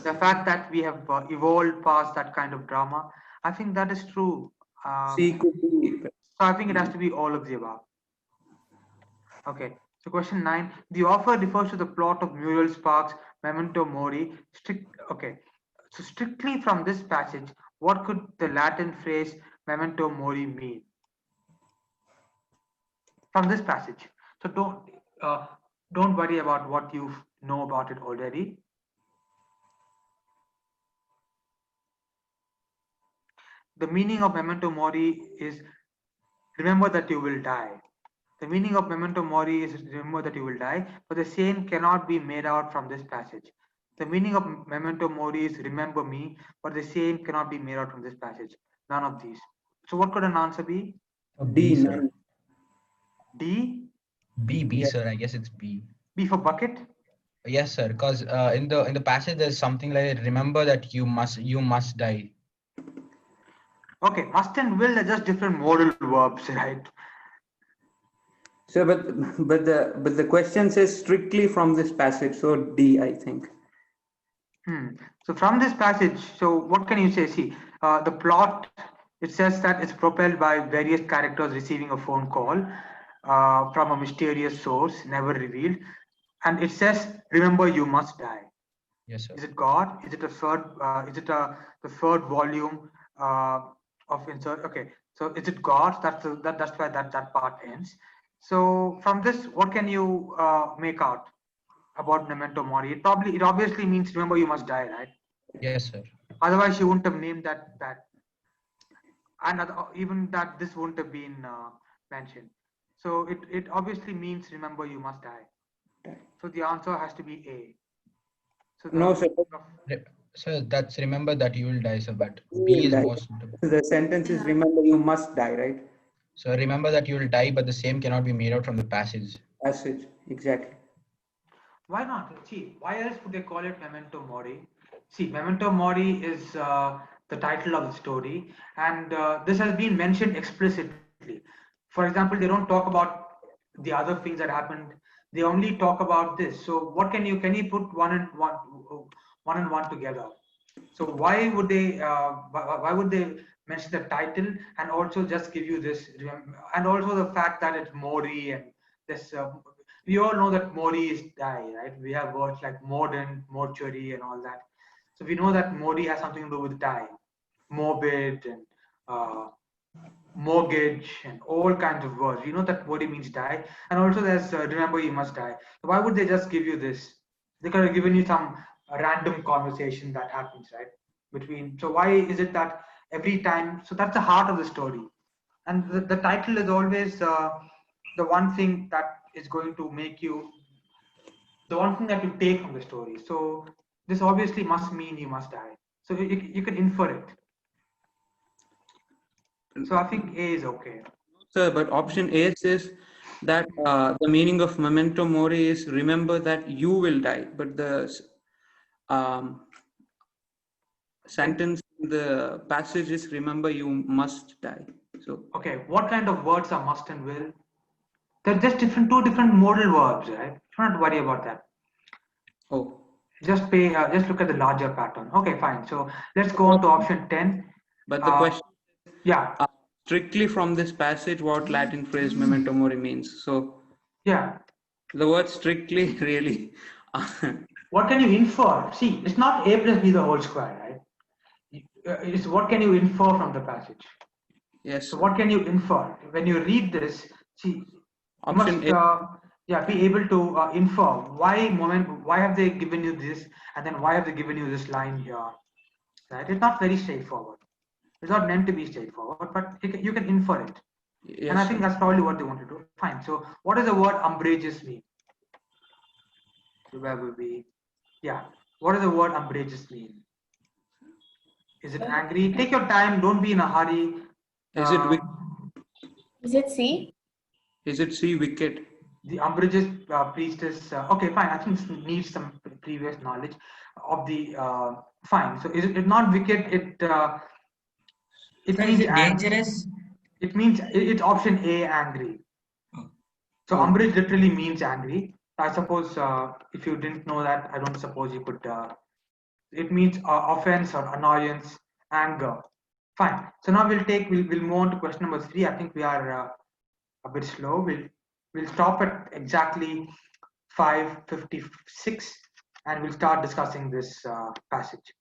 S2: The fact that we have evolved past that kind of drama, I think that is true.
S3: C could be.
S2: So I think it has to be all of the above. Okay, so question 9. The offer refers to the plot of Muriel Sparks' Memento Mori. Okay, so strictly from this passage, what could the Latin phrase Memento Mori mean? From this passage. So don't worry about what you know about it already. The meaning of Memento Mori is remember that you will die. The meaning of Memento Mori is remember that you will die, but the same cannot be made out from this passage. The meaning of Memento Mori is remember me, but the same cannot be made out from this passage. None of these. So what could an answer be?
S3: D,
S12: sir.
S3: none.
S2: D?
S12: B,
S3: Yes.
S12: sir. I guess it's B.
S2: B for bucket?
S12: Yes, sir. Because in the passage there's something like remember that you must die.
S2: Okay, must and will are just different modal verbs, right?
S3: So, but the question says strictly from this passage. So D, I think.
S2: So from this passage, so what can you say? See, the plot, it says that it's propelled by various characters receiving a phone call from a mysterious source, never revealed. And it says, remember, you must die.
S12: Yes, sir.
S2: Is it God? Is it a third? Is it the third volume of insert? Okay, so is it God? That's why that part ends. So from this, what can you make out about memento mori? It obviously means remember you must die, right?
S12: Yes, sir.
S2: Otherwise, you wouldn't have named that, and even that this wouldn't have been mentioned. So it obviously means remember you must die. So the answer has to be A. So the
S3: No, sir.
S12: So that's remember that you will die, sir. But
S3: You
S12: B
S3: will
S12: is
S3: die.
S12: more suitable.
S3: The sentence is remember you must die, right?
S12: So remember that you will die, but the same cannot be made out from the passage.
S3: Passage, exactly.
S2: Why not? See, why else would they call it Memento Mori? See, Memento Mori is the title of the story, and this has been mentioned explicitly. For example, they don't talk about the other things that happened. They only talk about this. So, what can you put one and one together? So, why would they mention the title and also just give you this, and also the fact that it's Mori and this we all know that Mori is die, right? We have words like mordant, mortuary, and all that. So we know that Mori has something to do with die, morbid, and mortgage, and all kinds of words. We know that Mori means die, and also there's remember you must die. So why would they just give you this? They could have given you some random conversation that happens, right? Between. So why is it that every time? So that's the heart of the story, and the title is always the one thing that is going to make you the one thing that you take from the story. So this obviously must mean you must die. So you can infer it. So I think A is okay.
S3: Sir, but option A says that the meaning of memento mori is remember that you will die, but the um, sentence in the passage is remember you must die. So
S2: Okay, what kind of words are must and will? They're just two different modal verbs, right? Do not worry about that.
S3: Oh.
S2: Just look at the larger pattern. Okay, fine. So let's go on to option 10.
S3: But the question,
S2: yeah,
S3: strictly from this passage, what Latin phrase memento mori means. So
S2: yeah,
S3: the word strictly really.
S2: what can you infer? See, it's not A plus B the whole square, right? It's what can you infer from the passage?
S3: Yes.
S2: So what can you infer when you read this? See, you must be able to infer why have they given you this, and then why have they given you this line here? Right? It's not very straightforward. It's not meant to be straightforward, but you can infer it.
S3: Yes,
S2: and I think that's probably what they want to do. Fine. So what does the word umbrageous mean? Where will be? Yeah. What does the word umbrageous mean? Is it angry? Take your time. Don't be in a hurry.
S3: Is it
S9: Is it C?
S3: Is it C wicked?
S2: The umbrageous priestess. Okay, fine. I think this needs some previous knowledge of the. Fine. So is it not wicked? It means dangerous. It means it's option A, angry. So umbrage literally means angry. I suppose if you didn't know that, I don't suppose you could. It means offense or annoyance, anger. Fine. So now we'll move on to question number 3. I think we are a bit slow. We'll stop at exactly 5:56, and we'll start discussing this passage.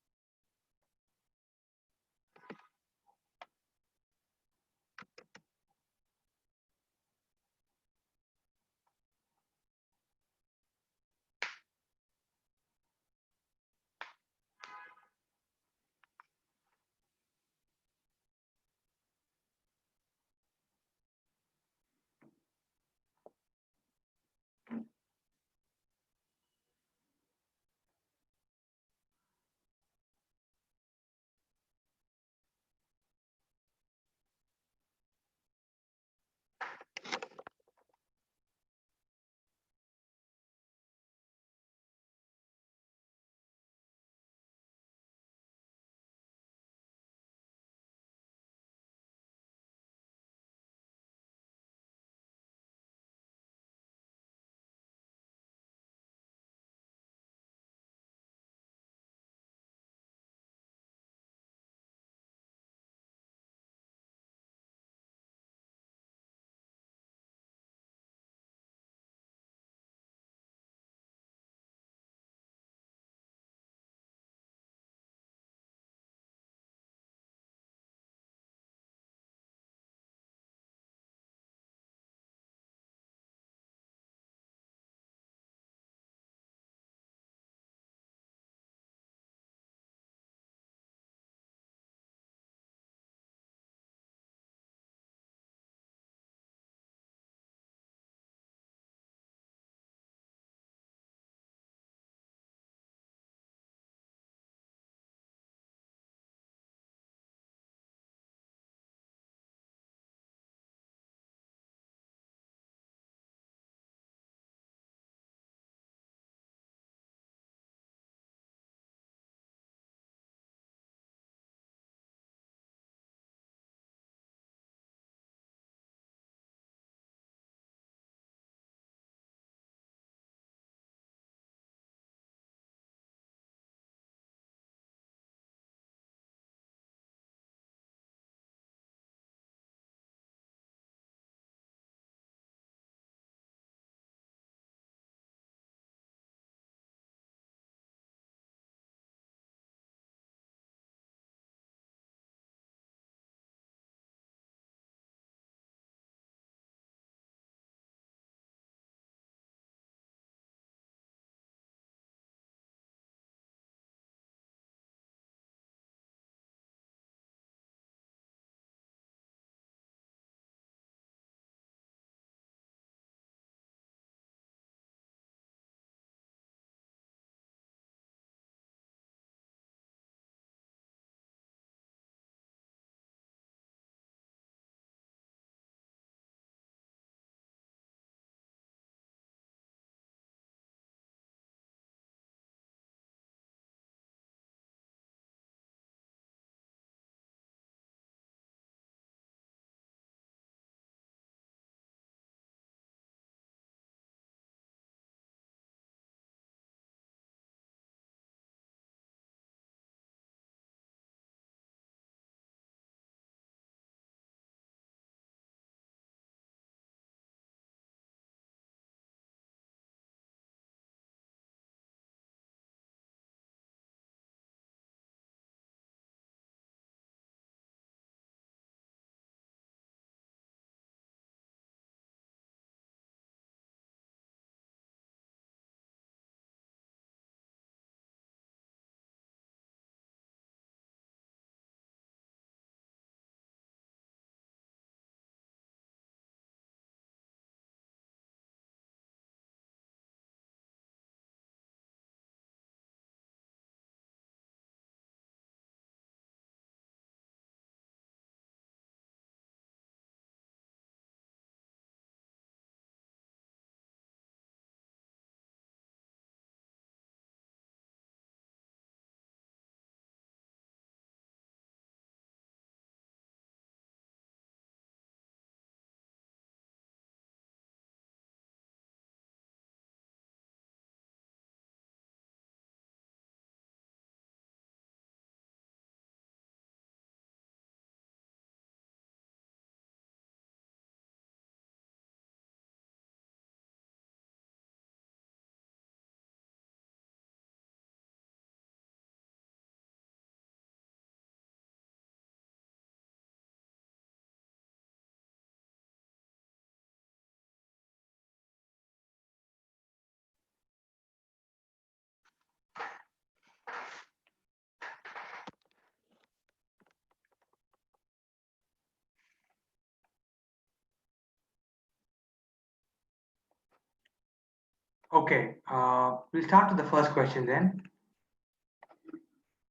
S2: Okay, we'll start with the first question then.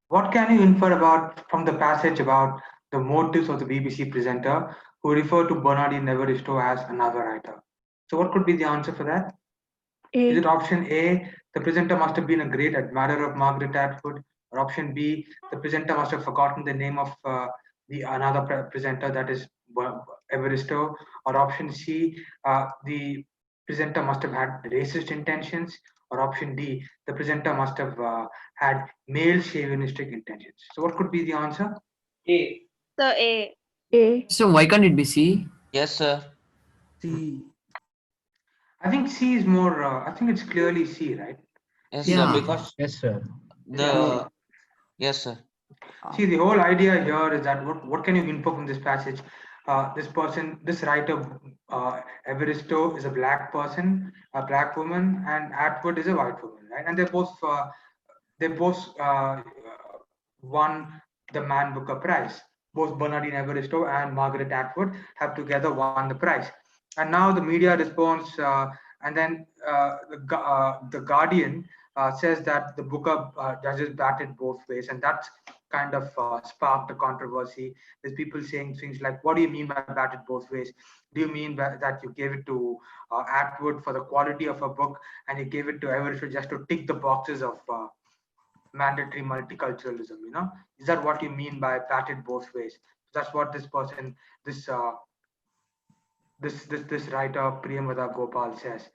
S2: What can you infer about from the passage about the motives of the BBC presenter who referred to Bernardine Evaristo as another writer? So, what could be the answer for that? Is
S8: A.
S2: it option A, the presenter must have been a great admirer of Margaret Atwood, or option B, the presenter must have forgotten the name of the another presenter, that is Evaristo, or option C, the presenter must have had racist intentions, or option D, the presenter must have had male chauvinistic intentions. So, what could be the answer?
S1: A.
S7: So A.
S8: A.
S4: So why can't it be C?
S5: Yes, sir.
S3: C.
S2: I think C is more. I think it's clearly C, right?
S5: Yes,
S2: See,
S5: sir.
S4: Yeah.
S5: Because
S12: Yes, sir.
S5: the yes, sir.
S2: See, the whole idea here is that what can you infer from this passage? This person, this writer, Evaristo is a black person, a black woman, and Atwood is a white woman, right? And they both won the Man Booker Prize. Both Bernardine Evaristo and Margaret Atwood have together won the prize. And now the media responds, and then the Guardian says that the Booker judges batted both ways, and that's kind of sparked a controversy. There's people saying things like, "What do you mean by batted both ways? Do you mean that you gave it to Atwood for the quality of a book, and you gave it to Evaristo just to tick the boxes of mandatory multiculturalism? You know, is that what you mean by batted both ways?" That's what this person, this writer Priyamvada Gopal says.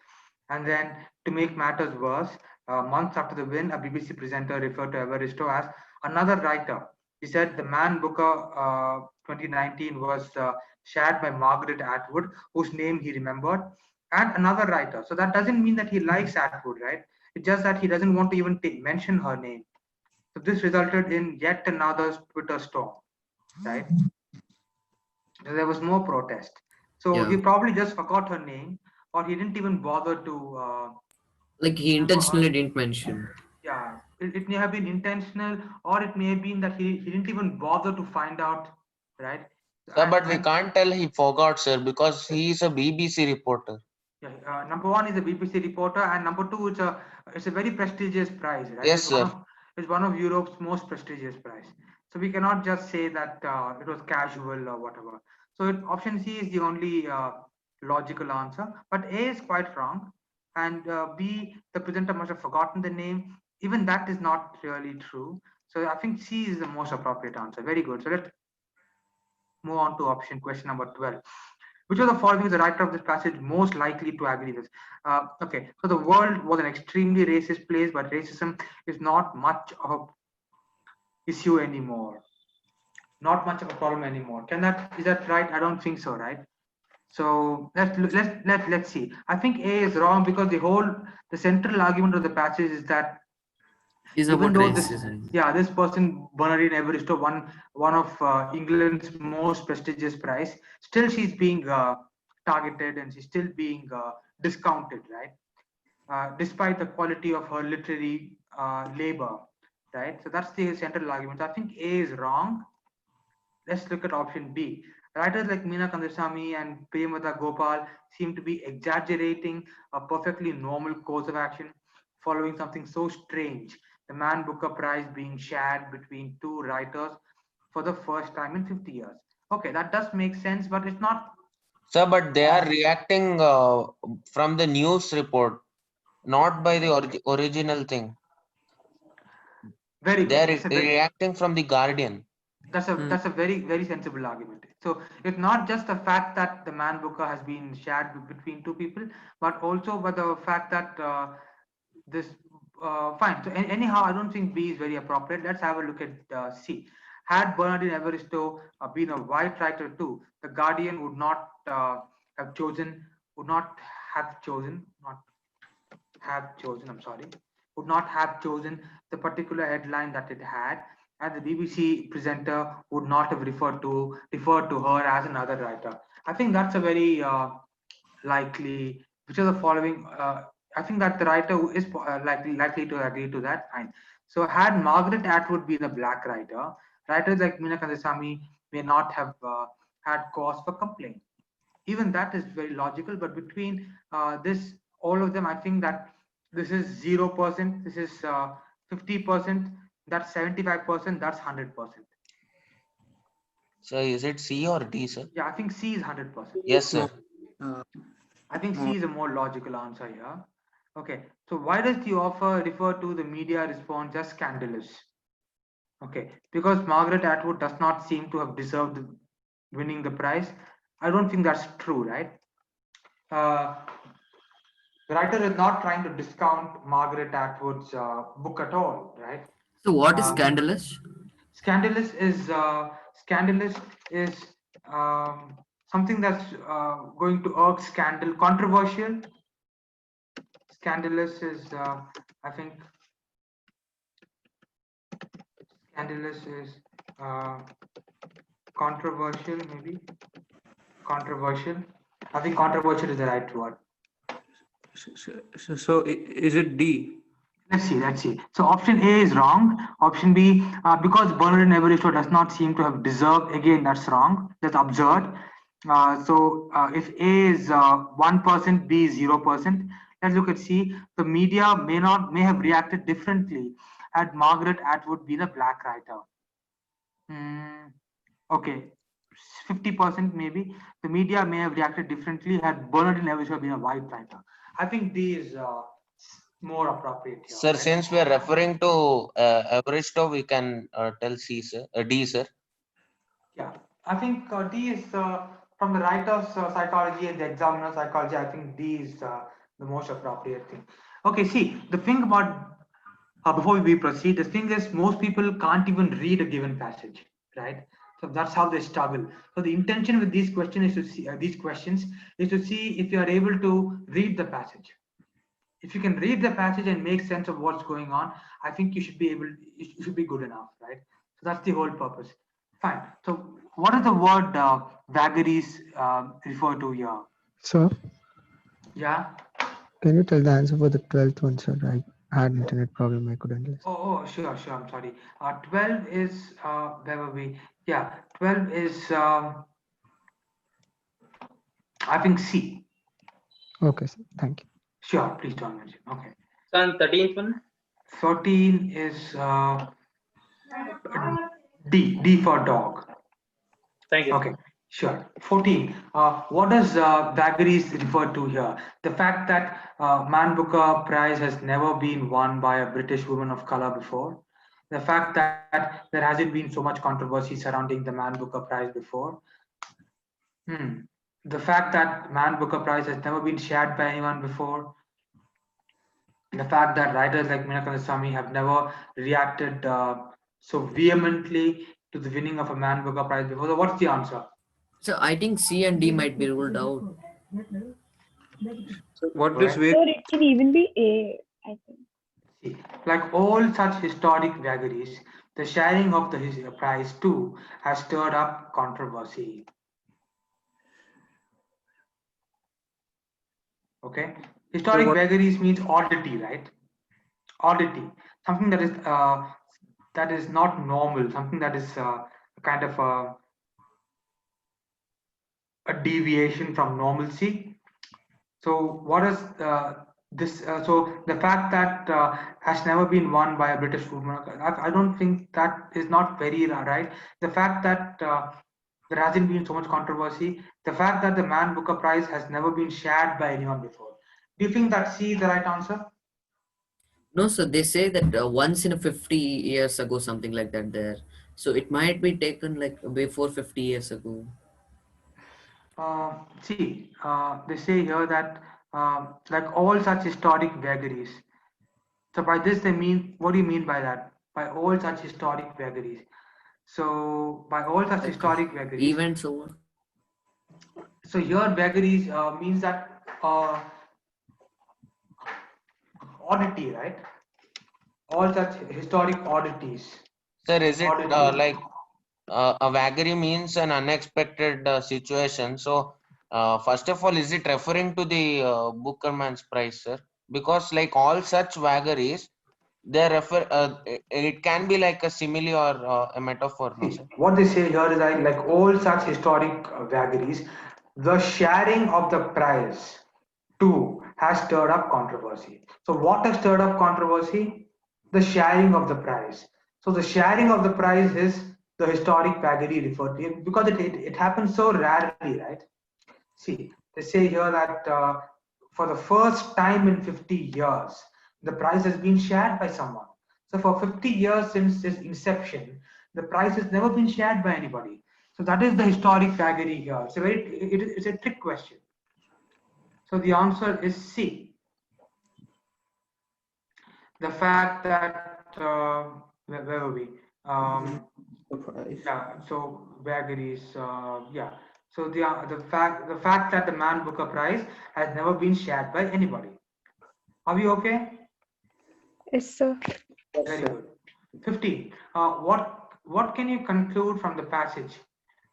S2: And then to make matters worse, months after the win, a BBC presenter referred to Evaristo as another writer. He said the Man Booker 2019 was shared by Margaret Atwood, whose name he remembered, and another writer. So that doesn't mean that he likes Atwood, right? It's just that he doesn't want to even mention her name. So this resulted in yet another Twitter storm, right? There was more protest. So
S4: Yeah.
S2: he probably just forgot her name, or he didn't even bother to
S4: Like he
S2: remember
S4: intentionally
S2: her.
S4: didn't mention.
S2: Yeah, it may have been intentional, or it may have been that he didn't even bother to find out, right?
S5: Sir, but we
S2: And
S5: can't tell he forgot, sir, because he is a BBC reporter.
S2: yeah, number one is a BBC reporter, and number two, it's a very prestigious prize, right?
S5: Yes, sir.
S2: It's one of Europe's most prestigious prize. So we cannot just say that it was casual or whatever. So option C is the only logical answer, but A is quite wrong, and B, the presenter must have forgotten the name. Even that is not really true. So I think C is the most appropriate answer. Very good. So let's move on to option question number 12. Which of the following is the writer of this passage most likely to agree with? Okay, so the world was an extremely racist place, but racism is not much of an issue anymore. Not much of a problem anymore. Is that right? I don't think so, right? So let's see. I think A is wrong because the central argument of the passage is that
S4: Is
S2: even
S4: about
S2: though
S4: racism.
S2: this person Bernardine Evaristo won one of England's most prestigious prize, still she's being targeted and she's still being discounted, right? Despite the quality of her literary labor, right? So that's the central argument. So I think A is wrong. Let's look at option B. Writers like Meena Kandasamy and Priyamvada Gopal seem to be exaggerating a perfectly normal course of action following something so strange. The Man Booker Prize being shared between two writers for the first time in 50 years. Okay, that does make sense, but it's not.
S5: Sir, but they are reacting from the news report, not by the original thing.
S2: Very
S5: They
S2: good.
S5: are reacting from the Guardian.
S2: That's a very sensible argument. So it's not just the fact that the Man Booker has been shared between two people, but also by the fact that this fine. So anyhow, I don't think B is very appropriate. Let's have a look at C. Had Bernardine Evaristo been a white writer too, the Guardian have chosen would not have chosen not have chosen. I'm sorry, would not have chosen the particular headline that it had, and the BBC presenter would not have referred to her as another writer. I think that's a very likely. Which of the following? I think that the writer is likely to agree to that. Fine. So had Margaret Atwood been a black writer, writers like Meena Kandasamy may not have had cause for complaint. Even that is very logical. But between this, all of them, I think that this is 0%, this is 50%, that's 75%, that's 100%.
S5: So is it C or D, sir?
S2: Yeah, I think C is 100%.
S5: Yes, sir.
S2: I think C is a more logical answer here. Okay, so why does the offer refer to the media response as scandalous? Okay, because Margaret Atwood does not seem to have deserved winning the prize. I don't think that's true, right? The writer is not trying to discount Margaret Atwood's book at all, right?
S4: So what is scandalous?
S2: Scandalous is something that's going to irk scandal. Controversial. Scandalous is I think scandalous is controversial, maybe controversial. I think controversial is the right word.
S3: So is it D?
S2: Let's see. So option A is wrong. Option B, because Bernard and Evaristo does not seem to have deserved. Again, that's wrong. That's absurd. If A is 1%, B is 0%. Let's look at C. The media may have reacted differently had Margaret Atwood been a black writer. Okay, 50% maybe. The media may have reacted differently had Bernard and Evaristo been a white writer. I think D is more appropriate here.
S5: Sir, since we are referring to Evaristo, we can tell C, sir. D, sir.
S2: Yeah, I think D is from the writer's psychology and the examiner's psychology. I think D is the most appropriate thing. Okay, see, the thing about before we proceed, the thing is most people can't even read a given passage, right? So that's how they struggle. So the intention with these questions is to see if you are able to read the passage. If you can read the passage and make sense of what's going on, I think you should be good enough, right? So that's the whole purpose. Fine. So what does the word vagaries refer to here?
S11: Sir,
S2: Yeah.
S11: can you tell the answer for the 12th one, sir? I had internet problem. I couldn't listen.
S2: Oh, sure. I'm sorry. 12 is where were we? Yeah, 12 is I think C.
S11: Okay, sir. Thank you.
S2: Sure, please don't mention. Okay.
S6: Son, 13th one.
S2: 13 is D for dog.
S6: Thank you.
S2: Okay, sure. 14. What does vagaries refer to here? The fact that Man Booker Prize has never been won by a British woman of color before. The fact that there hasn't been so much controversy surrounding the Man Booker Prize before. The fact that Man Booker Prize has never been shared by anyone before. The fact that writers like Meena Kandasamy have never reacted so vehemently to the winning of a Man Booker Prize before. So what's the answer?
S4: So I think C and D might be ruled out.
S3: So what this way?
S8: Sir, it can even be A, I think.
S2: See, like all such historic vagaries, the sharing of the prize too has stirred up controversy. Okay, historic vagaries means oddity, right? Oddity, something that is not normal, something that is kind of a deviation from normalcy. So what is this? So the fact that has never been won by a British woman, I don't think that is not very right. The fact that there hasn't been so much controversy, the fact that the Man Booker Prize has never been shared by anyone before. Do you think that C is the right answer?
S4: No, so they say that once in a 50 years ago, something like that there. So it might be taken like before 50 years ago.
S2: They say here that like all such historic vagaries. So by this they mean, what do you mean by that? By all such historic vagaries. So by all such historic vagaries.
S4: Events over.
S2: So here vagaries means that oddity, right? All such historic oddities.
S5: Sir, is it like a vagary means an unexpected situation? So first of all, is it referring to the Bookerman's Prize, sir? Because like all such vagaries, they refer. It can be like a simile or a metaphor, no, sir?
S2: What they say here is like all such historic vagaries, the sharing of the prize 2 has stirred up controversy. So what has stirred up controversy? The sharing of the prize. So the sharing of the prize is the historic vagary referred to because it happens so rarely, right? See, they say here that for the first time in 50 years, the prize has been shared by someone. So for 50 years since its inception, the prize has never been shared by anybody. So that is the historic vagary here. It's a trick question. So the answer is C. The fact that where were we? Yeah. So vagaries. Yeah. So the fact that the Man Booker Prize has never been shared by anybody. Are we okay?
S8: Yes, sir.
S2: Very good. 15. What can you conclude from the passage?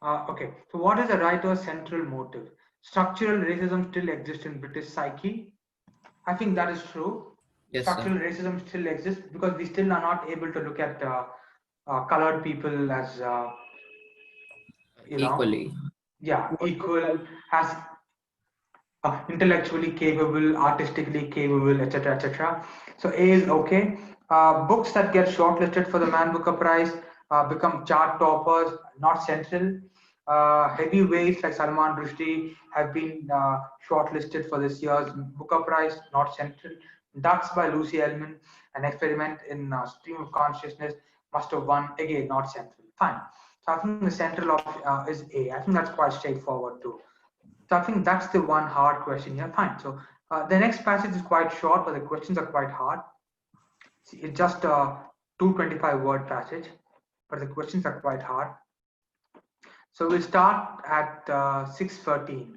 S2: Okay. So what is the writer's central motive? Structural racism still exists in British psyche. I think that is true.
S4: Yes,
S2: Structural
S4: sir.
S2: racism still exists because we still are not able to look at colored people as
S4: Equally.
S2: yeah, equal, as intellectually capable, artistically capable, etc., etc. So A is okay. Books that get shortlisted for the Man Booker Prize become chart toppers, not central. Heavyweights like Salman Rushdie have been shortlisted for this year's Booker Prize, not central. Ducks by Lucy Ellman, an experiment in stream of consciousness, must have won, again, not central. Fine. So I think the central of is A. I think that's quite straightforward too. So I think that's the one hard question here. Fine. So the next passage is quite short, but the questions are quite hard. See, it's just a 225 word passage, but the questions are quite hard. So we'll start at 6:13.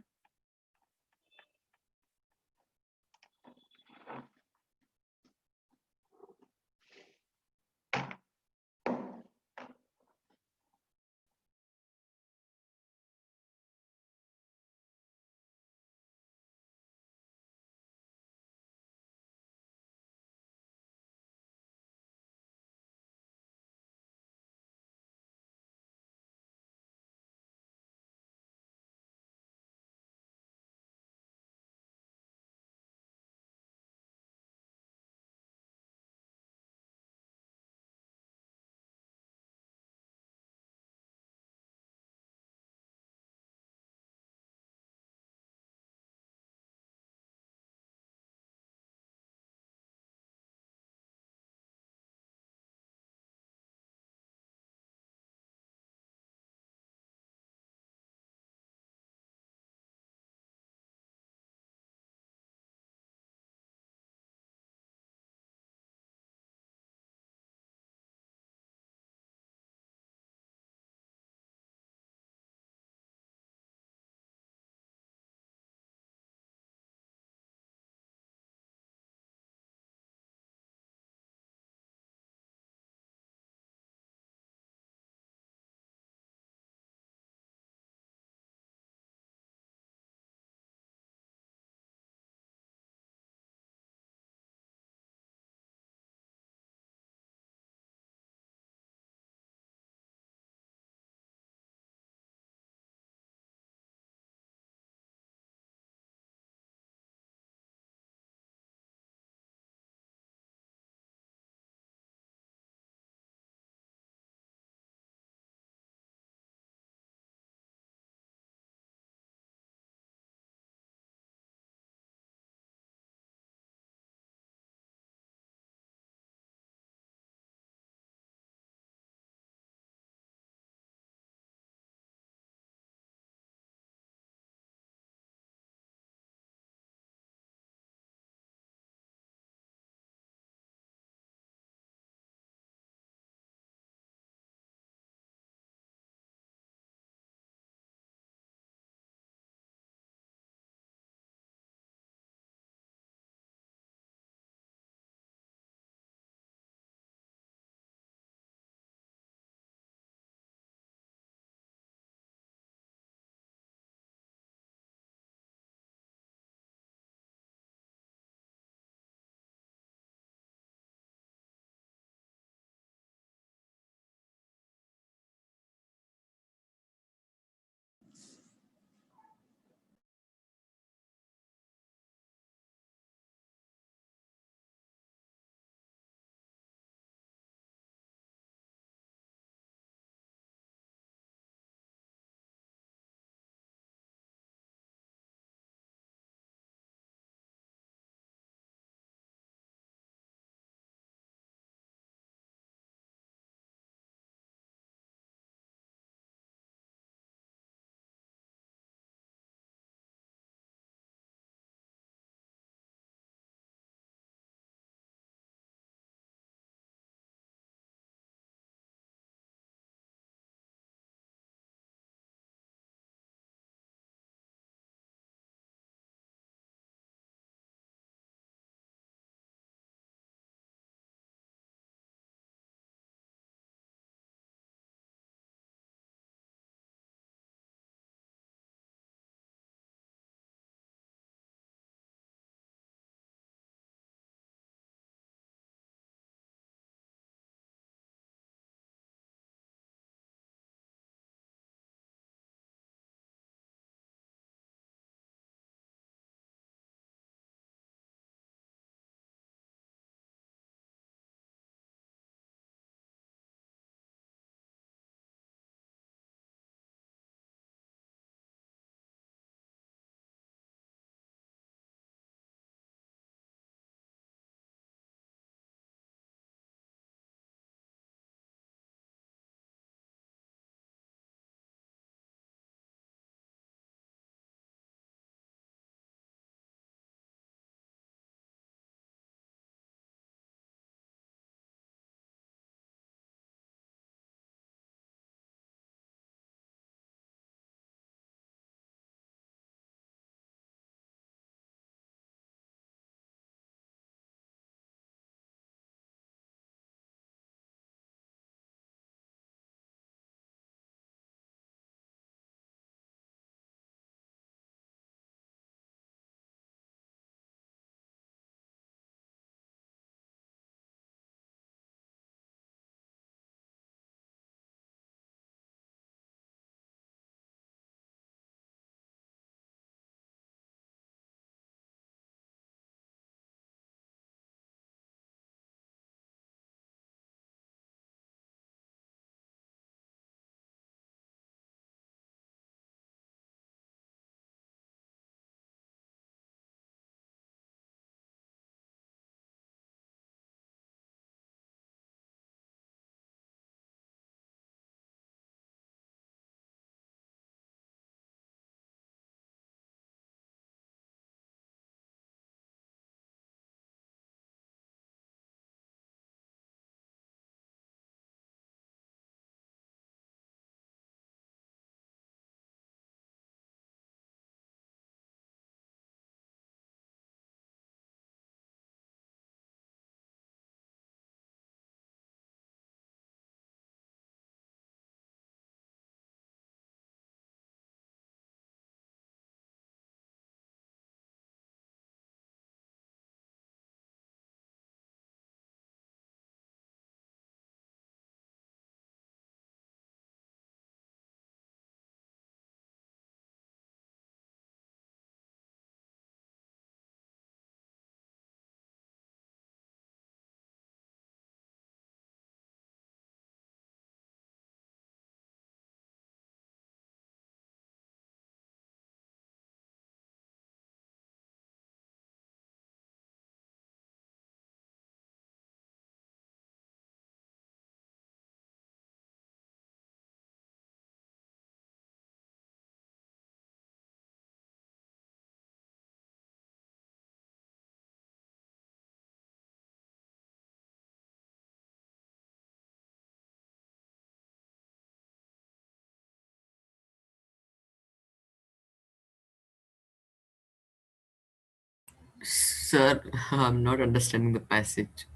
S4: Sir, I'm not understanding the passage.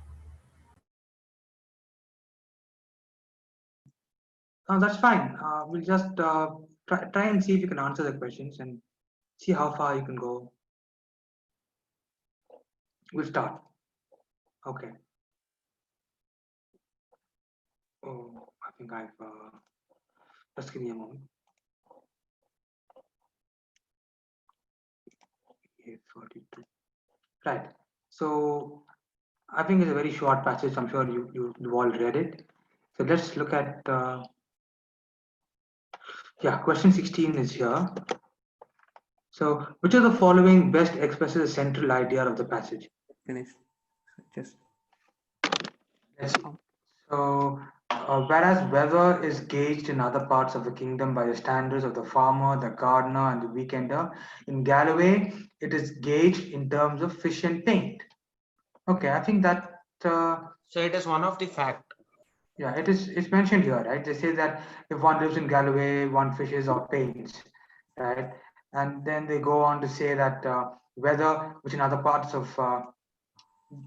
S2: That's fine. We'll just try and see if you can answer the questions and see how far you can go. We'll start. Okay. Oh, I think I've just give me a moment. VA-32. Right. So I think it's a very short passage. I'm sure you've all read it. So let's look at question 16 is here. So which of the following best expresses the central idea of the passage?
S3: Finish. Just.
S2: Let's see. So whereas weather is gauged in other parts of the kingdom by the standards of the farmer, the gardener, and the weekender, in Galloway it is gauged in terms of fish and paint. Okay, I think that.
S5: So it is one of the fact.
S2: Yeah, it's mentioned here, right? They say that if one lives in Galloway, one fishes or paints, right? And then they go on to say that weather, which in other parts of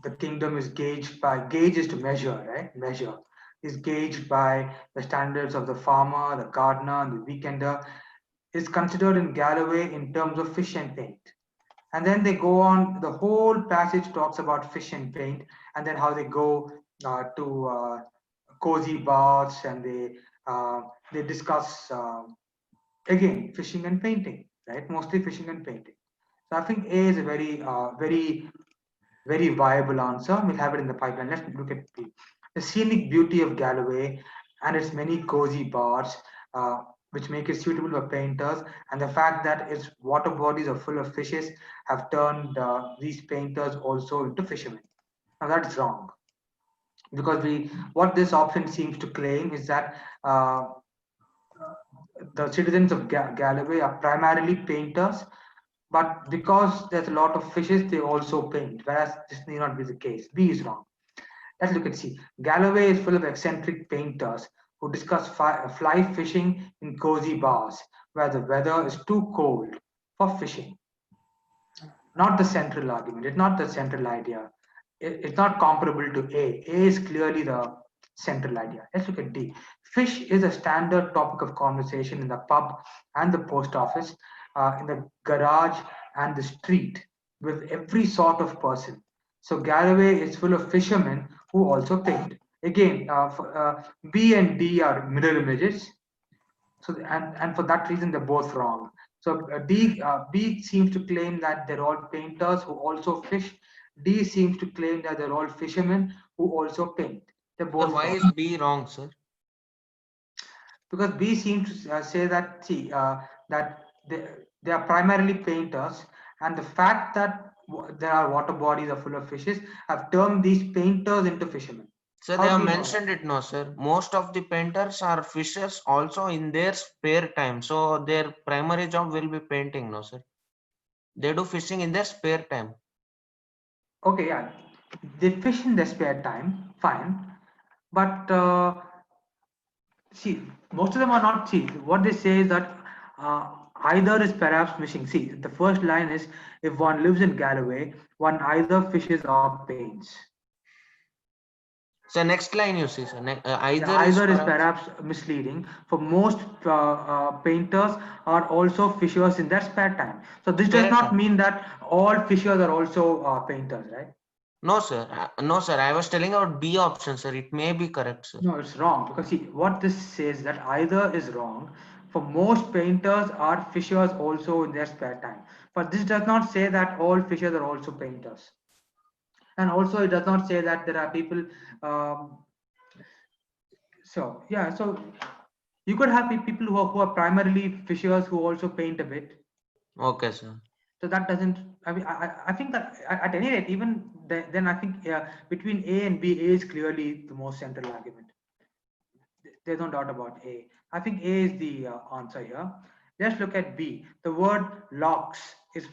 S2: the kingdom is gauged by, gauge is to measure, right? Measure is gauged by the standards of the farmer, the gardener, and the weekender, is considered in Galloway in terms of fish and paint. And then they go on, the whole passage talks about fish and paint, and then how they go to cozy baths, and they discuss again fishing and painting, right? Mostly fishing and painting. So I think A is a very viable answer. We'll have it in the pipeline. Let's look at B. The scenic beauty of Galloway and its many cozy bars, which make it suitable for painters, and the fact that its water bodies are full of fishes have turned these painters also into fishermen. Now that's wrong, because what this option seems to claim is that the citizens of Galloway are primarily painters, but because there's a lot of fishes, they also paint, whereas this may not be the case. B is wrong. Let's look at C. Galloway is full of eccentric painters who discuss fly fishing in cozy bars where the weather is too cold for fishing. Not the central argument. It's not the central idea. It's not comparable to A. A is clearly the central idea. Let's look at D. Fish is a standard topic of conversation in the pub and the post office, in the garage and the street, with every sort of person. So Galloway is full of fishermen who also paint. Again, B and D are mirror images. So and for that reason they're both wrong. So B seems to claim that they're all painters who also fish. D seems to claim that they're all fishermen who also paint. They're both.
S5: So why
S2: wrong.
S5: is B wrong, sir?
S2: Because B seems to say that that they are primarily painters, and the fact that there are water bodies are full of fishes have turned these painters into fishermen.
S5: So they have mentioned it, no, sir. Most of the painters are fishers also in their spare time. So their primary job will be painting, no, sir. They do fishing in their spare time.
S2: Okay, yeah, they fish in their spare time, fine, but see, most of them are not. See, what they say is that either is perhaps missing. See, the first line is, if one lives in Galloway, one either fishes or paints.
S5: So next line you see, sir.
S2: Either is perhaps misleading. For most painters are also fishers in their spare time. So this does not mean that all fishers are also painters, right?
S5: No, sir. No, sir. I was telling about B option, sir. It may be correct, sir.
S2: No, it's wrong, because see, what this says that either is wrong. For most painters are fishers also in their spare time. But this does not say that all fishers are also painters. And also it does not say that there are people. So yeah, so you could have people who are primarily fishers who also paint a bit.
S5: Okay, sir.
S2: So that doesn't. I mean, I think that at any rate, even then, I think between A and B, A is clearly the most central argument. There's no doubt about A. I think A is the answer here. Let's look at B. The word locks is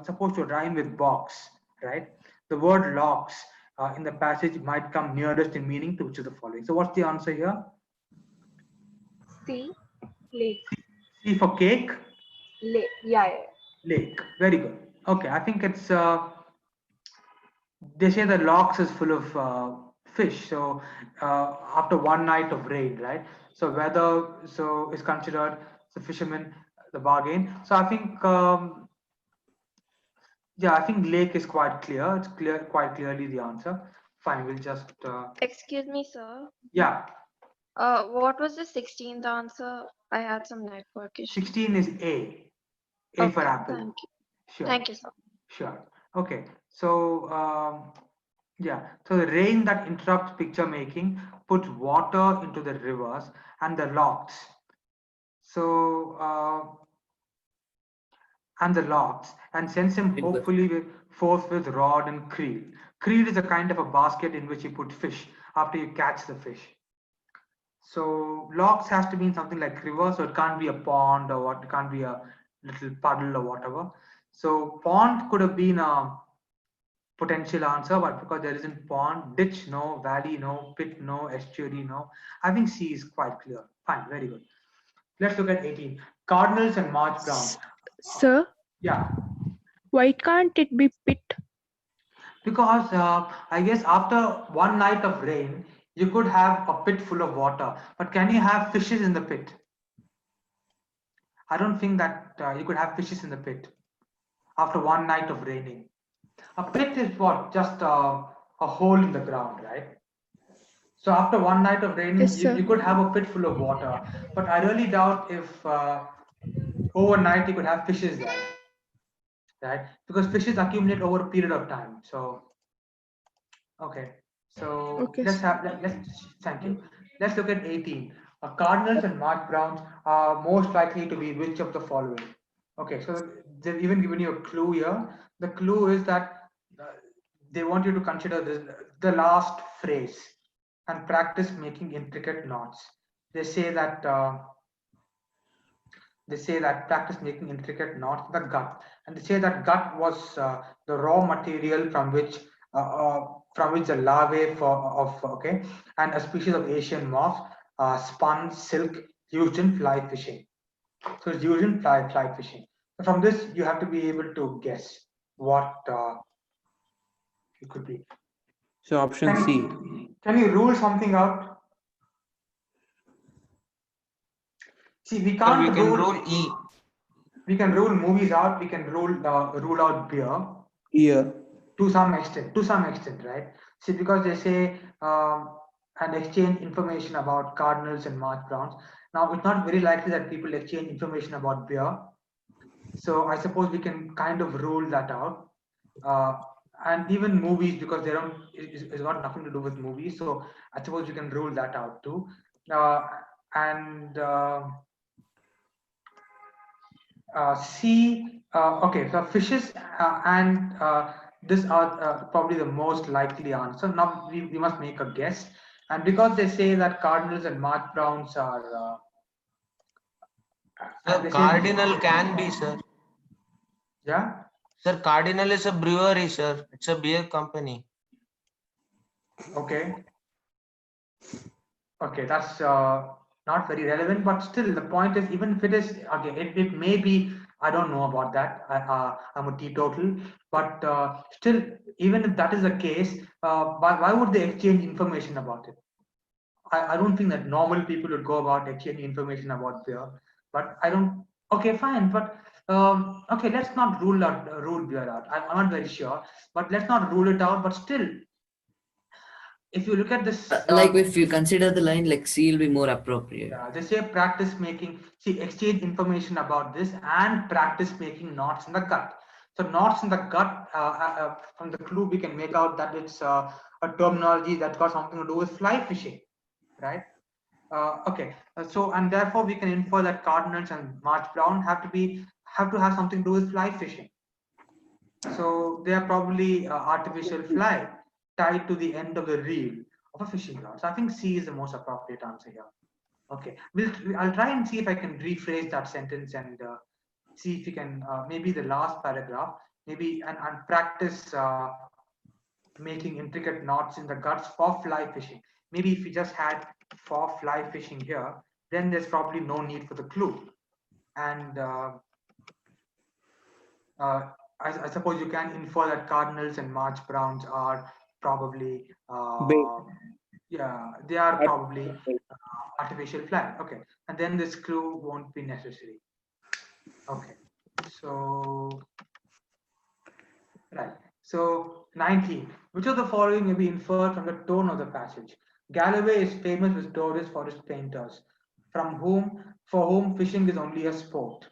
S2: supposed to rhyme with box, right? The word locks in the passage might come nearest in meaning to which of the following. So what's the answer here?
S7: C. Lake.
S2: C for cake.
S7: Lake. Yeah.
S2: Lake. Very good. Okay, I think it's they say the locks is full of fish. So after one night of rain, right? So weather so is considered the fisherman the bargain. So I think yeah, I think lake is quite clear. It's clear quite clearly the answer. Fine, we'll just
S7: Excuse me, sir.
S2: yeah.
S7: What was the 16th answer? I had some network issue.
S2: 16 is A. A for
S7: Okay,
S2: apple.
S7: thank you.
S2: Sure.
S7: Thank you, sir.
S2: Sure. Okay. So yeah. So the rain that interrupts picture making puts water into the rivers and the locks. So and the locks and sends him hopefully forth with rod and creel. Creel is a kind of a basket in which you put fish after you catch the fish. So locks has to mean something like river, so it can't be a pond or what, it can't be a little puddle or whatever. So pond could have been a potential answer, but because there isn't pond, ditch no, valley no, pit no, estuary no. I think C is quite clear. Fine, very good. Let's look at 18. Cardinals and March Browns.
S8: Sir,
S2: Yeah,
S8: why can't it be pit?
S2: because I guess after one night of rain, you could have a pit full of water, but can you have fishes in the pit? I don't think that you could have fishes in the pit after one night of raining. A pit is what? Just a hole in the ground, right? So after one night of raining,
S8: Yes,
S2: you
S8: sir.
S2: could have a pit full of water, but I really doubt if overnight you could have fishes there, right? Because fishes accumulate over a period of time. So okay, so
S8: Okay, sir.
S2: let's thank you. Let's look at 18. Cardinals and March Browns are most likely to be which of the following? Okay, so they've even given you a clue here. The clue is that uh, they want you to consider this, the last phrase and practice making intricate knots. They say that practice making intricate knots in the gut, and they say that gut was the raw material from which the larvae of okay and a species of Asian moth spun silk used in fly fishing. So it's used in fly fishing. So from this, you have to be able to guess what it could be.
S3: So option C.
S2: Can you rule something out? See, we
S5: So
S2: can't
S5: we can
S2: rule.
S5: rule E.
S2: We can rule movies out. We can rule out beer.
S3: Here.
S2: To some extent, right? See, because they say and exchange information about cardinals and March Browns. Now, it's not very likely that people exchange information about beer. So I suppose we can kind of rule that out. And even movies, because they don't, it's got nothing to do with movies. So I suppose we can rule that out too. And C, okay, so fishes and this are probably the most likely answer. Now we must make a guess. And because they say that cardinals and March Browns are,
S5: Sir, Cardinal can be, sir.
S2: Yeah?
S5: Sir, Cardinal is a brewery, sir. It's a beer company.
S2: Okay. Okay, that's not very relevant, but still the point is, even if it is, okay, it may be, I don't know about that. I'm a teetotal, but still, even if that is the case, why would they exchange information about it? I don't think that normal people would go about exchanging information about beer, but I don't. Okay, fine, but okay, let's not rule beer out. I'm not very sure, but let's not rule it out. But still, if you look at this,
S4: Like if you consider the line, like C will be more appropriate.
S2: yeah, they say practice making. See, exchange information about this and practice making knots in the gut. So knots in the gut. From the clue, we can make out that it's a terminology that's got something to do with fly fishing, right? Okay, so and therefore we can infer that cardinals and March Brown have to have something to do with fly fishing. So they are probably artificial fly tied to the end of the reel of a fishing rod. So I think C is the most appropriate answer here. Okay, I'll try and see if I can rephrase that sentence and see if you can maybe the last paragraph, maybe and practice making intricate knots in the guts for fly fishing. Maybe if we just had for fly fishing here, then there's probably no need for the clue. And I suppose you can infer that cardinals and March Browns are probably, yeah, they are probably artificial flag. Okay, and then the screw won't be necessary. Okay, so right. So 19. Which of the following may be inferred from the tone of the passage? Galloway is famous with tourists for his painters, for whom fishing is only a sport.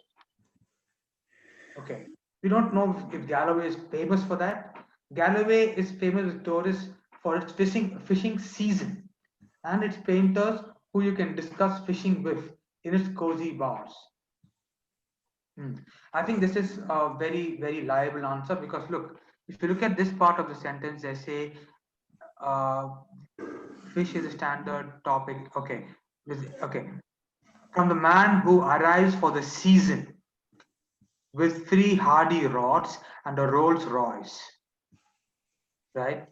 S2: Okay. We don't know if Galloway is famous for that. Galloway is famous with tourists for its fishing season and its painters who you can discuss fishing with in its cozy bars. I think this is a very, very liable answer because look, if you look at this part of the sentence, they say uh, fish is a standard topic. Okay. Okay. From the man who arrives for the season with 3 hardy rods and a Rolls Royce, right?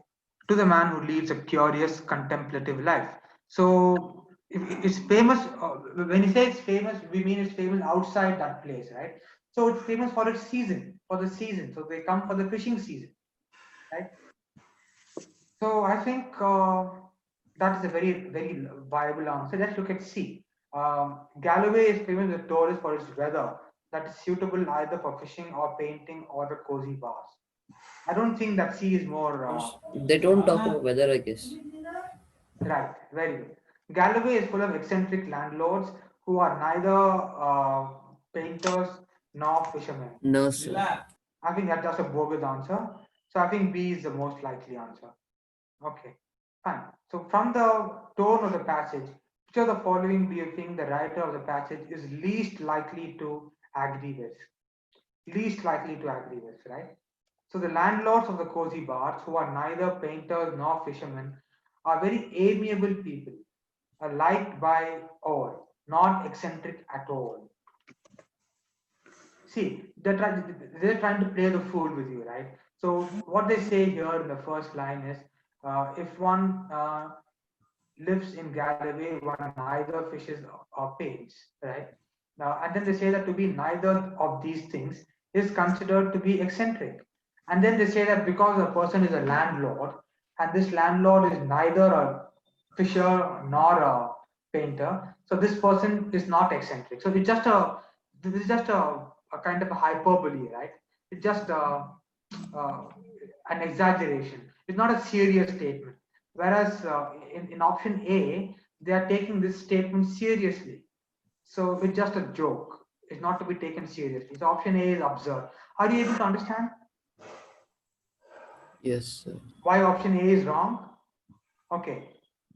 S2: To the man who leads a curious contemplative life. So if it's famous, when you say it's famous, we mean it's famous outside that place, right? So it's famous for its season, for the season. So they come for the fishing season, right? So I think that is a very, very viable answer. Let's look at C. Galloway is famous with tourists for its weather that is suitable either for fishing or painting or the cozy bars. I don't think that C is more.
S4: They don't talk about weather, I guess.
S2: Right, very good. Galloway is full of eccentric landlords who are neither painters nor fishermen.
S4: No, sir.
S2: I think that's a bogus answer. So I think B is the most likely answer. Okay, fine. So from the tone of the passage, which of the following do you think the writer of the passage is least likely to agree with? Least likely to agree with, right? So the landlords of the cozy bars, who are neither painters nor fishermen, are very amiable people, are liked by all, not eccentric at all. See, they're trying to play the fool with you, right? So what they say here in the first line is, if one lives in Galloway, one neither fishes or paints, right? Now, and then they say that to be neither of these things is considered to be eccentric. And then they say that because a person is a landlord, and this landlord is neither a fisher nor a painter, so this person is not eccentric. So it's just this is just a kind of a hyperbole, right? It's just uh, an exaggeration. It's not a serious statement. Whereas in option A, they are taking this statement seriously. So it's just a joke. It's not to be taken seriously. So option A is absurd. Are you able to understand
S4: Yes, sir.
S2: why option A is wrong? Okay.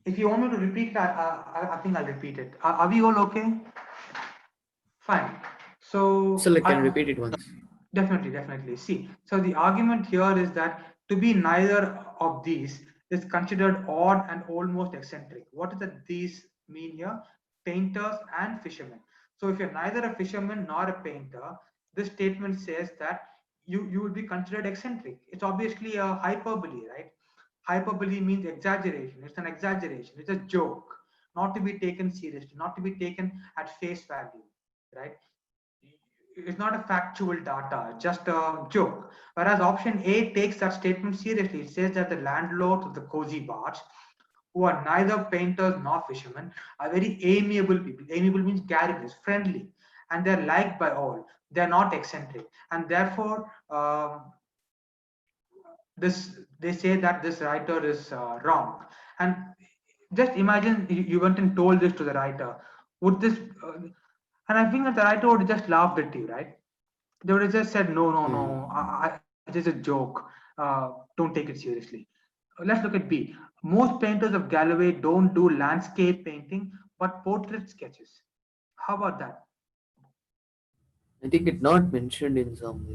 S2: If you want me to repeat it, I think I'll repeat it. Are we all okay? Fine. So
S4: So, can repeat it once.
S2: Definitely. See, so the argument here is that to be neither of these is considered odd and almost eccentric. What does that these mean here? Painters and fishermen. So if you're neither a fisherman nor a painter, this statement says that you would be considered eccentric. It's obviously a hyperbole, right? Hyperbole means exaggeration. It's an exaggeration. It's a joke, not to be taken seriously, not to be taken at face value, right? It's not a factual data, just a joke. Whereas option A takes that statement seriously. It says that the landlords of the cozy bars, who are neither painters nor fishermen, are very amiable people. Amiable means garrulous, friendly, and they're liked by all. They're not eccentric, and therefore, they say that this writer is wrong. And just imagine you went and told this to the writer. Would this? And I think that the writer would just laughed at you, right? They would have just said, no, it is a joke. Don't take it seriously. Let's look at B. Most painters of Galloway don't do landscape painting, but portrait sketches. How about that?
S4: I think it's not mentioned in some.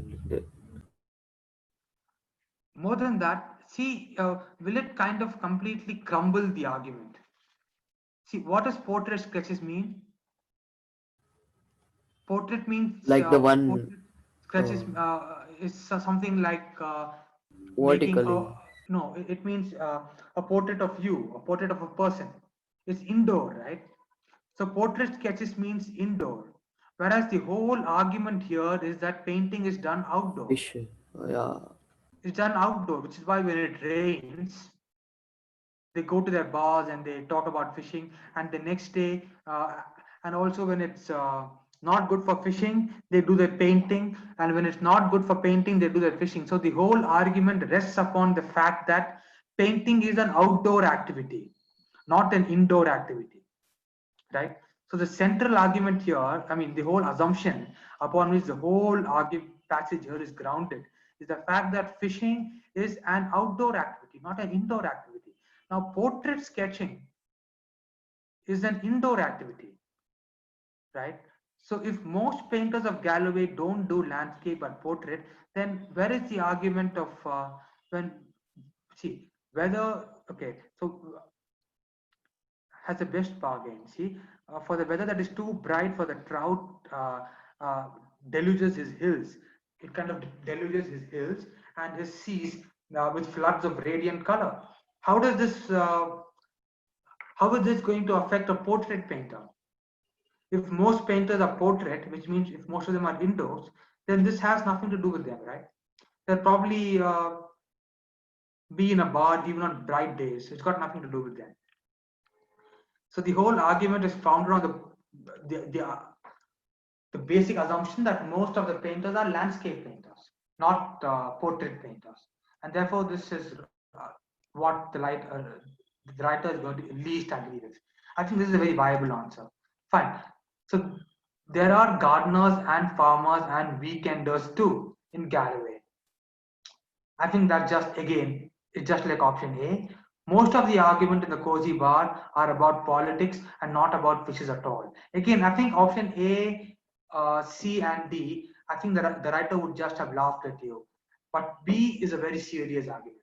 S2: More than that, see, will it kind of completely crumble the argument? See, what does portrait sketches mean? Portrait means
S4: Like the one
S2: portrait sketches is something like making
S4: vertically.
S2: no, it means a portrait of you, a portrait of a person. It's indoor, right? So portrait sketches means indoor, whereas the whole argument here is that painting is done outdoor.
S4: Fish. Yeah.
S2: It's done outdoor, which is why when it rains, they go to their bars and they talk about fishing. And the next day, and also when it's not good for fishing, they do their painting. And when it's not good for painting, they do their fishing. So the whole argument rests upon the fact that painting is an outdoor activity, not an indoor activity, right? So the central argument here, I mean, the whole assumption upon which the whole passage here is grounded is the fact that fishing is an outdoor activity, not an indoor activity. Now, portrait sketching is an indoor activity, right? So if most painters of Galloway don't do landscape but portrait, then where is the argument of when, see, whether, okay, so has the best bargain. See, for the weather that is too bright for the trout, deluges his hills. It kind of deluges his hills and his seas with floods of radiant color. How does this? How is this going to affect a portrait painter? If most painters are portrait, which means if most of them are indoors, then this has nothing to do with them, right? They'll probably be in a bar even on bright days. It's got nothing to do with them. So the whole argument is founded on the basic assumption that most of the painters are landscape painters, not portrait painters, and therefore this is what the writer is going to least agree with. I think this is a very viable answer. Fine. So there are gardeners and farmers and weekenders too in Galloway. I think that just again, it's just like option A. Most of the argument in the cozy bar are about politics and not about fishes at all. Again, I think option A, C, and D, I think the writer would just have laughed at you. But B is a very serious argument.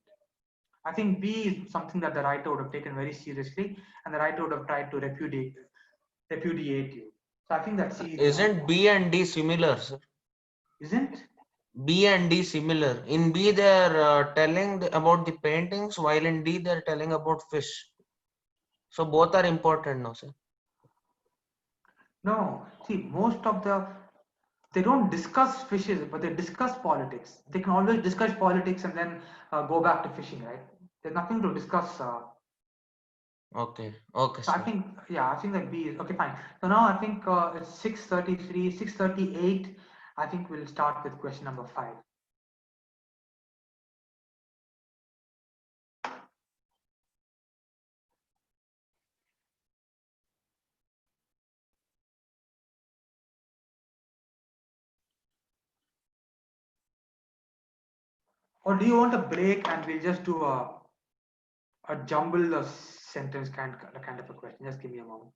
S2: I think B is something that the writer would have taken very seriously, and the writer would have tried to repudiate you. So I think that C is.
S5: Isn't B and D similar, sir?
S2: Isn't?
S5: B and D similar. In B, they're telling about the paintings, while in D, they're telling about fish. So both are important, no, sir?
S2: No. See, most of they don't discuss fishes, but they discuss politics. They can always discuss politics and then go back to fishing, right? There's nothing to discuss.
S5: Okay. Okay,
S2: So I
S5: sir.
S2: think, yeah, I think that B is okay. Fine. So now I think it's 6:33, 6:38. I think we'll start with question number 5. Or do you want a break and we'll just do a jumble of sentence kind of a question? Just give me a moment.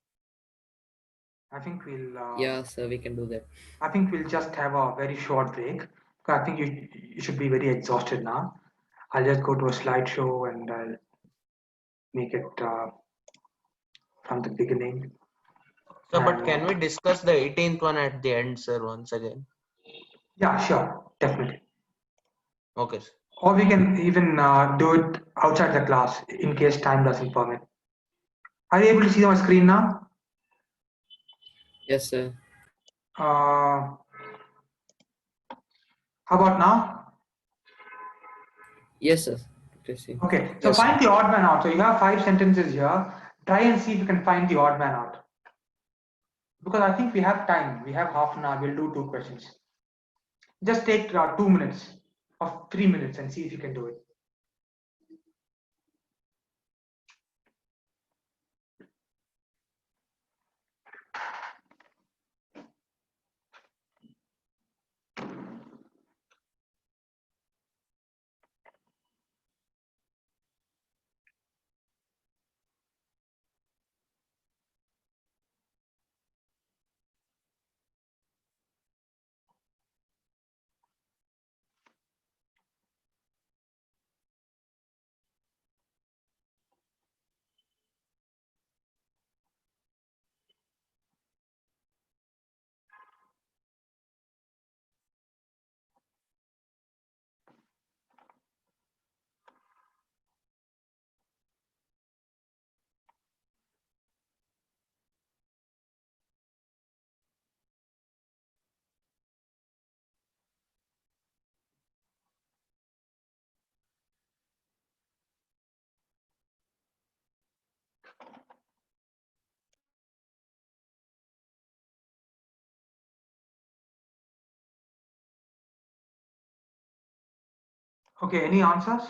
S2: I think we'll.
S4: Yeah, sir, we can do that.
S2: I think we'll just have a very short break. I think you should be very exhausted now. I'll just go to a slideshow and I'll make it from the beginning.
S5: So, but can we discuss the 18th one at the end, sir, once again?
S2: Yeah, sure, definitely.
S5: Okay, sir.
S2: Or we can even do it outside the class in case time doesn't permit. Are you able to see my screen now?
S4: Yes, sir.
S2: How about now?
S4: Yes, sir.
S2: Okay, so
S4: Yes,
S2: find
S4: sir.
S2: the odd man out. So you have 5 sentences here. Try and see if you can find the odd man out. Because I think we have time. We have half an hour. We'll do 2 questions. Just take 2 minutes or 3 minutes and see if you can do it. Okay, any answers?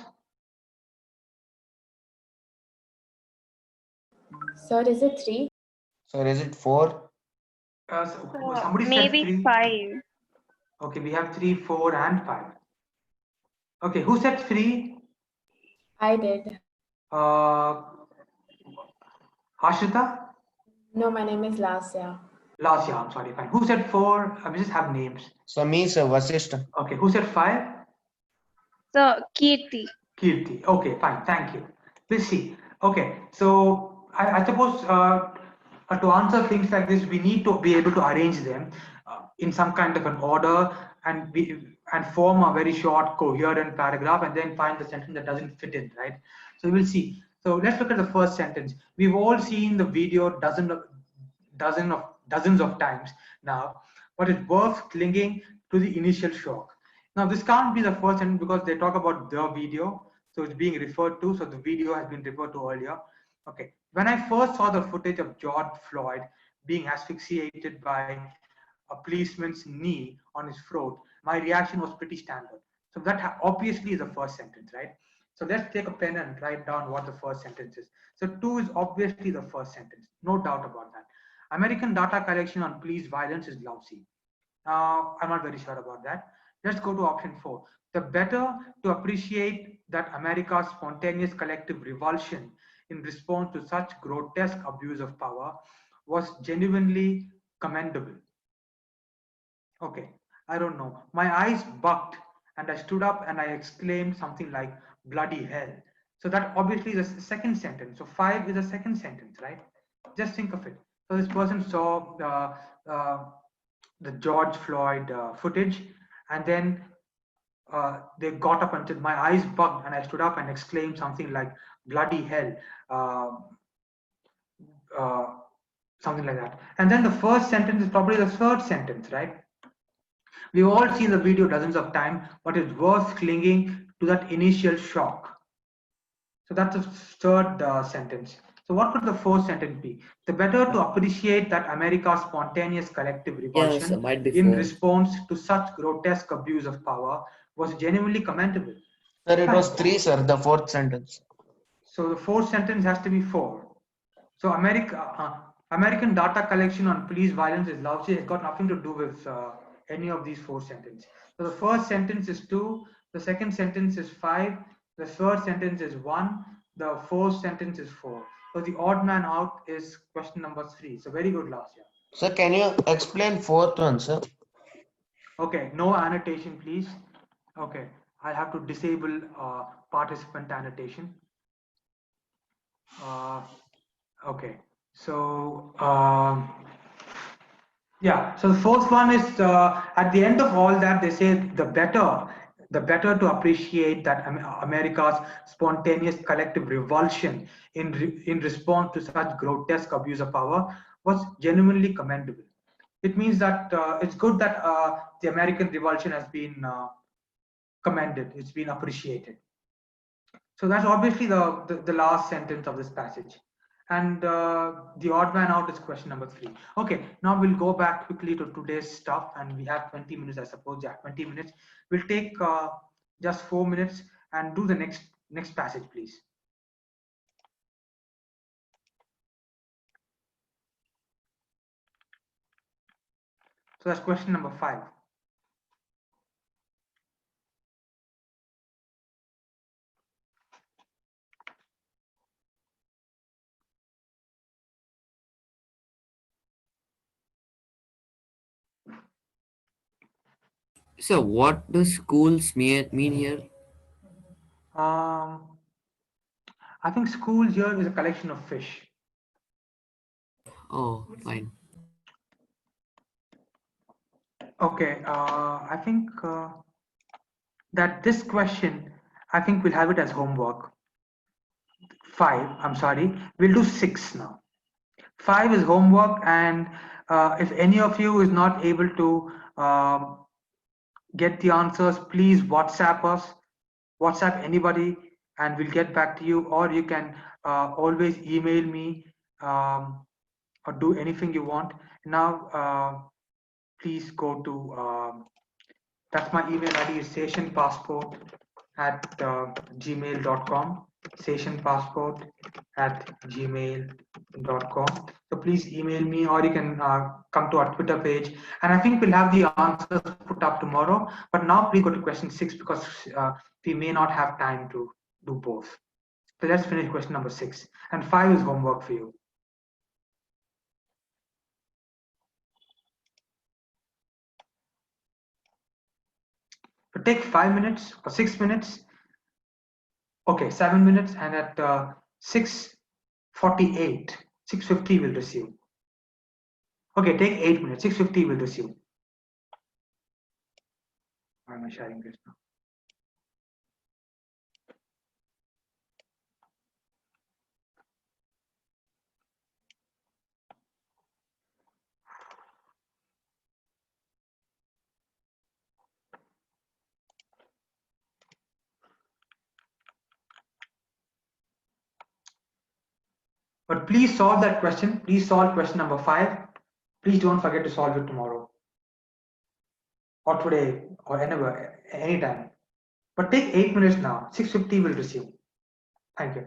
S9: Sir, is it 3?
S5: Sir, is it 4?
S2: Somebody said
S7: Maybe
S2: 3.
S7: 5.
S2: Okay, we have 3, 4, and 5. Okay, who said 3?
S9: I did.
S2: Harshita?
S9: No, my name is Lasya.
S2: Last year, I'm sorry, fine. Who said 4? We just have names.
S5: So me, sir, Vasishta.
S2: Okay, who said 5?
S7: So, Kirti.
S2: Kirti. Okay, fine, thank you. We'll see. Okay, so I suppose to answer things like this, we need to be able to arrange them in some kind of an order and form a very short, coherent paragraph, and then find the sentence that doesn't fit in, right? So we'll see. So let's look at the first sentence. We've all seen the video dozens of times now, but it's worth clinging to the initial shock. Now, this can't be the first sentence because they talk about the video, so it's being referred to. So the video has been referred to earlier. Okay, when I first saw the footage of George Floyd being asphyxiated by a policeman's knee on his throat, my reaction was pretty standard. So that obviously is the first sentence, right? So let's take a pen and write down what the first sentence is. So 2 is obviously the first sentence, no doubt about that. American data collection on police violence is lousy. I'm not very sure about that. Let's go to option 4. The better to appreciate that America's spontaneous collective revulsion in response to such grotesque abuse of power was genuinely commendable. Okay, I don't know. My eyes bucked and I stood up and I exclaimed something like bloody hell. So that obviously is the second sentence. So 5 is the second sentence, right? Just think of it. So this person saw the George Floyd footage, and then they got up and said, my eyes bugged, and I stood up and exclaimed something like bloody hell, something like that. And then the first sentence is probably the third sentence, right? We've all seen the video dozens of times, but it's worth clinging to that initial shock. So that's the third sentence. So what could the fourth sentence be? The better to appreciate that America's spontaneous collective revulsion
S4: might be
S2: in
S4: 4.
S2: response to such grotesque abuse of power was genuinely commendable.
S5: Sir, it was
S2: Fine.
S5: 3, sir, the fourth sentence.
S2: So the fourth sentence has to be 4. So American data collection on police violence is lousy. It's got nothing to do with any of these 4 sentences. So the first sentence is 2. The second sentence is 5. The third sentence is 1. The fourth sentence is 4. So the odd man out is question number 3. So very good, last year.
S5: Sir, can you explain fourth one, sir?
S2: Okay, no annotation, please. Okay, I'll have to disable participant annotation. Okay, so yeah, so the fourth one is at the end of all that, they say the better to appreciate that America's spontaneous collective revulsion in response to such grotesque abuse of power was genuinely commendable. It means that it's good that the American revulsion has been commended, it's been appreciated. So that's obviously the last sentence of this passage. And the odd man out is question number 3. Okay, now we'll go back quickly to today's stuff, and we have 20 minutes, I suppose. Yeah, 20 minutes. We'll take just 4 minutes and do the next passage, please. So that's question number 5.
S4: So what does schools mean here?
S2: I think school here is a collection of fish.
S4: Oh, fine.
S2: Okay, I think that this question, I think we'll have it as homework. 5, I'm sorry, we'll do 6 now. 5 is homework, and if any of you is not able to get the answers, please WhatsApp us, WhatsApp anybody, and we'll get back to you, or you can always email me or do anything you want. Now, please go to, that's my email ID is stationpassport at gmail.com, sessionpassport@gmail.com. So please email me, or you can come to our Twitter page. And I think we'll have the answers put up tomorrow. But now please go to question 6 because we may not have time to do both. So let's finish question number 6. And 5 is homework for you. So take 5 minutes or 6 minutes. Okay, 7 minutes, and at 6:48, 6:50 will receive. Okay, take 8 minutes, 6:50 will receive. Why am I sharing this now? But please solve that question. Please solve question number 5. Please don't forget to solve it tomorrow or today or anywhere, anytime. But take 8 minutes now. 6:50 will receive. Thank you.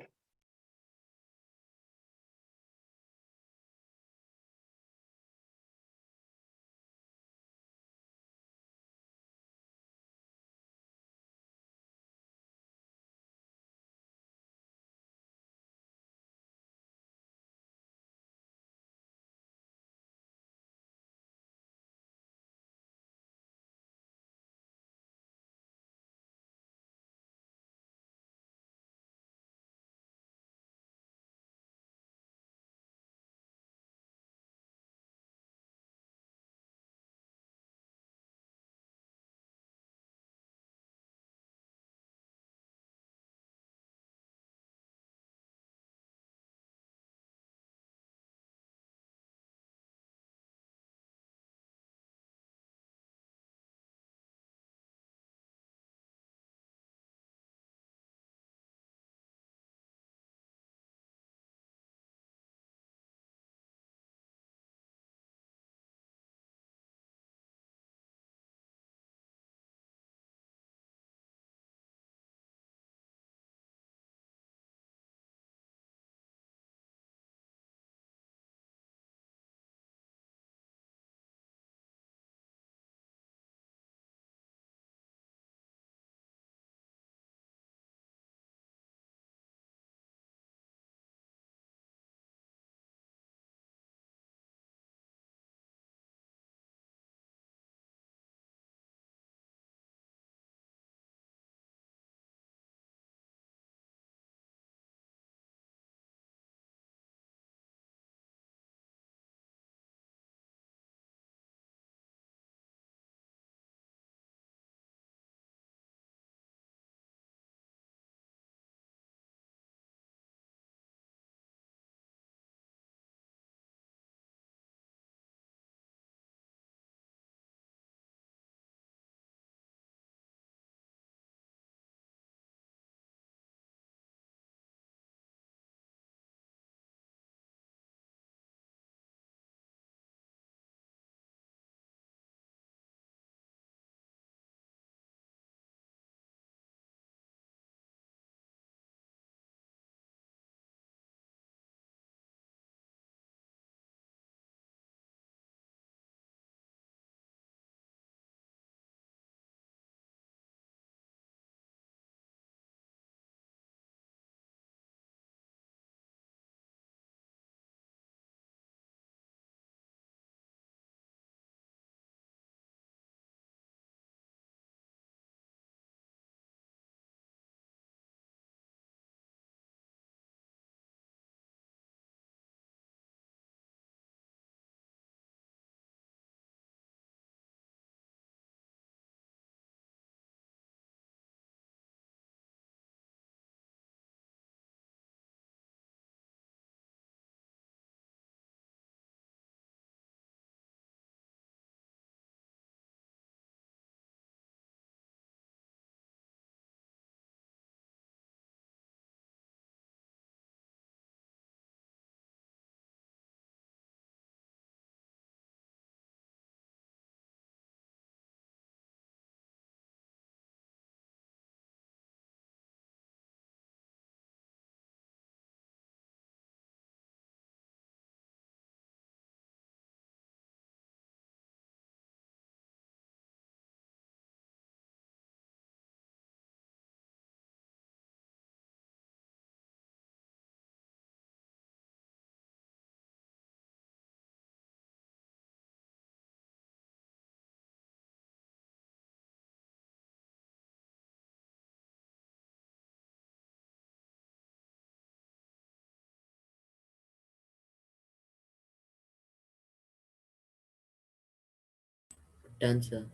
S4: Done, sir.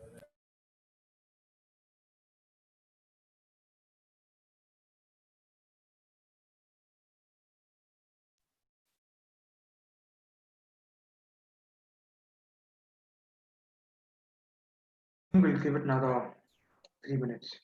S2: We'll give it another 3 minutes.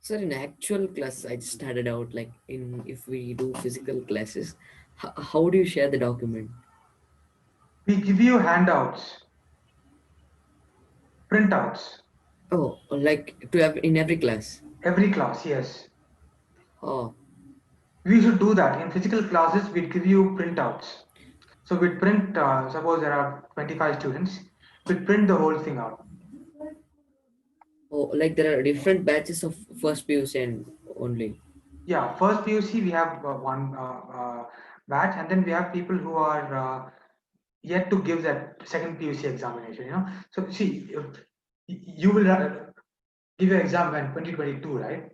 S4: Sir, in actual class, I just started out like in if we do physical classes, how do you share the document?
S2: We give you handouts, printouts,
S4: Oh, like to have in every class.
S2: every class, yes.
S4: Oh,
S2: We should do that. In physical classes, we'd give you printouts. So we'd print, suppose there are 25 students, we'd print the whole thing out.
S4: oh, like there are different batches of first PUC and only.
S2: Yeah, first PUC, we have one batch, and then we have people who are yet to give that second PUC examination, you know. So see, if you will give your exam when 2022, right?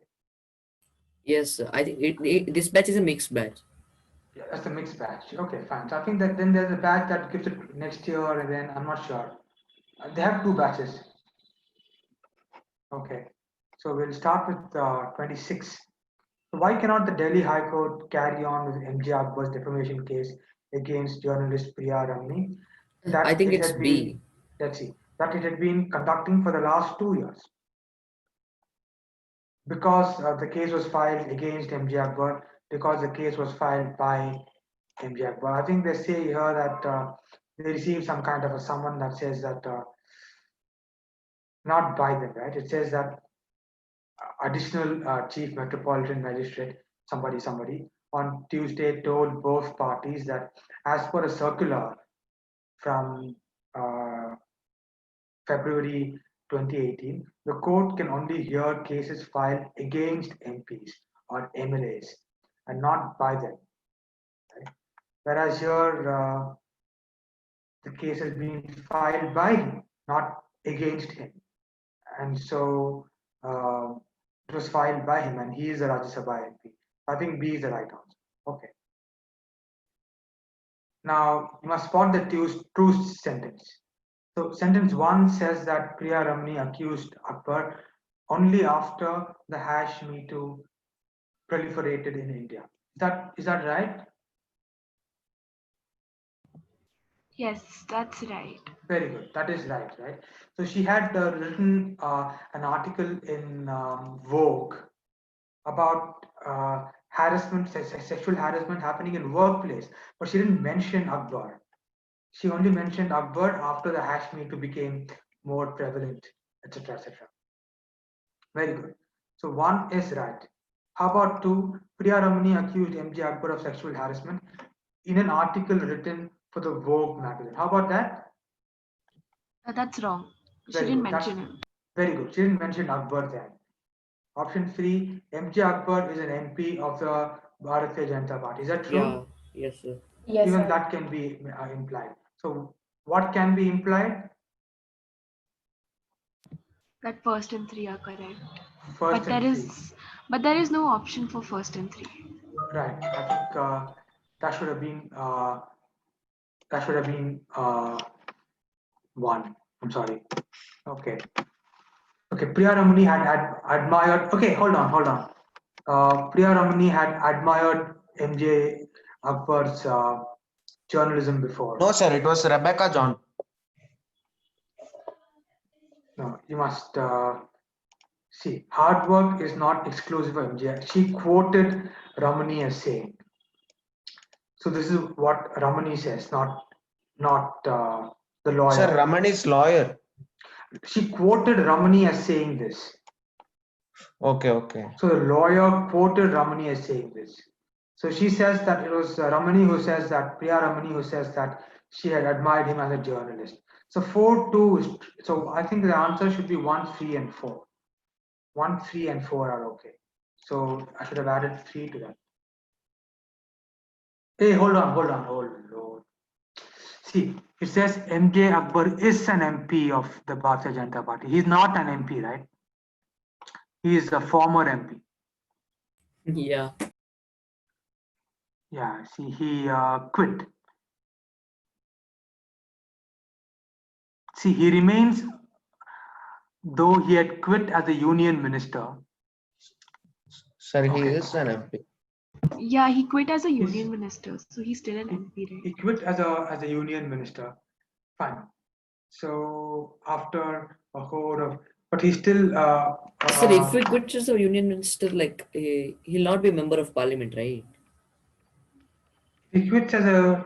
S4: Yes, sir. I think this batch is a mixed batch.
S2: Yeah, that's a mixed batch. Okay, fine. So I think that then there's a batch that gives it next year, and then I'm not sure. They have two batches. Okay, so we'll start with 26. So why cannot the Delhi High Court carry on with MJ Akbar's defamation case against journalist Priya Ramni
S4: I
S2: that
S4: think
S2: it
S4: it's
S2: had been,
S4: B.
S2: let's see, that it had been conducting for the last 2 years? Because the case was filed against MJ Akbar, because the case was filed by MJ Akbar. I think they say here that they received some kind of a summon that says that not by them, right? It says that additional chief metropolitan magistrate, somebody, on Tuesday told both parties that as per a circular from uh, February 2018, the court can only hear cases filed against MPs or MLAs and not by them. Right? Whereas here, the case has been filed by him, not against him. and so it was filed by him, and he is a Rajya Sabha MP. I think B is the right answer. Okay. Now you must spot the true sentence. So sentence 1 says that Priya Ramani accused Akbar only after the hash Me Too proliferated in India. Is that right?
S13: Yes, that's right.
S2: Very good. That is right, right? So she had written an article in Vogue about harassment, sexual harassment happening in workplace, but she didn't mention Akbar. She only mentioned Akbar after the hash Me Too became more prevalent, etc., etc. Very good. So 1 is right. How about 2? Priya Ramani accused MJ Akbar of sexual harassment in an article written for the Vogue magazine. How about that?
S13: That's wrong. She
S2: Very
S13: didn't
S2: good.
S13: mention him.
S2: Very good. She didn't mention Akbar then. Option 3, MJ Akbar is an MP of the Bharatiya Janata Party. Is that true?
S4: Yeah. Yes, sir.
S9: Yes,
S2: Even
S9: sir.
S2: that can be implied. So what can be implied?
S13: That first and 3 are correct.
S2: First
S13: But
S2: and 3.
S13: there is no option for first and 3.
S2: Right. I think that should have been 1. I'm sorry. Okay. Okay. Priya Ramani had admired. Okay, hold on. Priya Ramani had admired MJ Akbar's journalism before.
S5: No, sir, it was Rebecca John.
S2: No, you must see. Hard work is not exclusive of MJ. She quoted Ramani as saying. So this is what Ramani says, not the lawyer.
S5: Sir, Ramani's lawyer.
S2: She quoted Ramani as saying this.
S5: Okay.
S2: So the lawyer quoted Ramani as saying this. So she says that it was Ramani who says that, Priya Ramani who says that she had admired him as a journalist. So 4, 2 is, so I think the answer should be 1, 3, and 4. 1, 3, and 4 are okay. So I should have added 3 to that. Hey, hold on. See, it says MJ Akbar is an MP of the Bharatiya Janata Party. He's not an MP, right? He is a former MP.
S4: Yeah.
S2: Yeah, see, he quit. See, he remains, though he had quit as a union minister.
S5: Sir, he is an MP.
S13: Yeah, he quit as a union minister, so he's still an MP, right?
S2: He quit as a union minister. Fine. So after a whole of, but he's still.
S4: Sir, if he quits as a union minister, like he'll not be a member of parliament, right?
S2: He quits as a.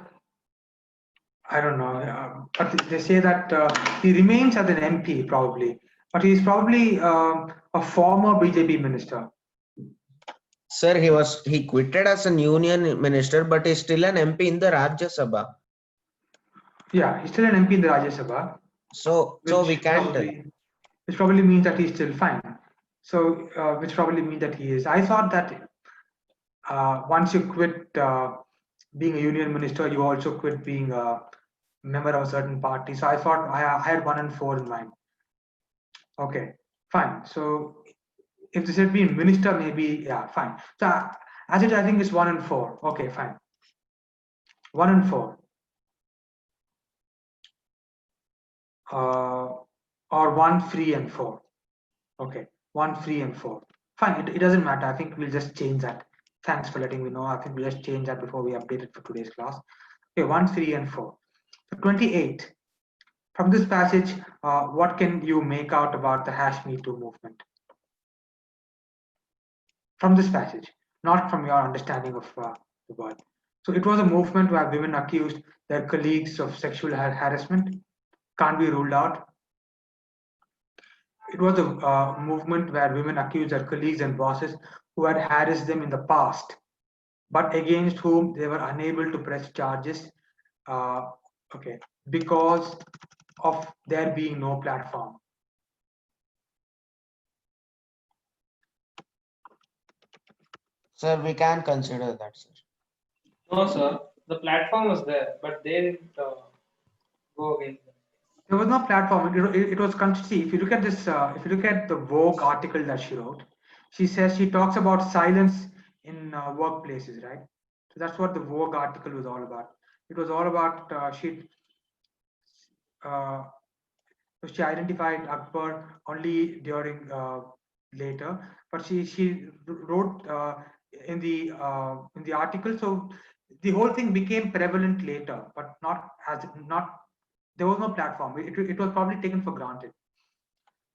S2: I don't know, but they say that he remains as an MP probably, but he's probably a former BJP minister.
S5: Sir, he quitted as a union minister, but he's still an MP in the Rajya Sabha.
S2: Yeah, he's still an MP in the Rajya Sabha.
S5: So we can't tell.
S2: Which probably means that he's still fine. So which probably means that he is. I thought that once you quit being a union minister, you also quit being a member of a certain party. So I thought I had 1 and 4 in mind. Okay, fine. So if this had been minister, maybe, yeah, fine. So as it, I think it's 1 and 4. Okay, fine. 1 and 4. Or 1, 3, and 4. Okay, 1, 3, and 4. Fine, it doesn't matter. I think we'll just change that. Thanks for letting me know. I think we'll just change that before we update it for today's class. Okay, 1, 3, and 4. So 28. From this passage, what can you make out about the hash Me Too movement? From this passage, not from your understanding of the word. So it was a movement where women accused their colleagues of sexual harassment. Can't be ruled out. It was a movement where women accused their colleagues and bosses who had harassed them in the past, but against whom they were unable to press charges because of there being no platform.
S5: Sir, we can consider that, sir.
S6: No, sir. The platform was there, but they didn't go against them.
S2: There was no platform. It was see, if you look at this, if you look at the Vogue article that she wrote, she talks about silence in workplaces, right? So that's what the Vogue article was all about. It was all about uh, she identified Akbar only during later, but she wrote in the article. So the whole thing became prevalent later, but not there was no platform. It was probably taken for granted.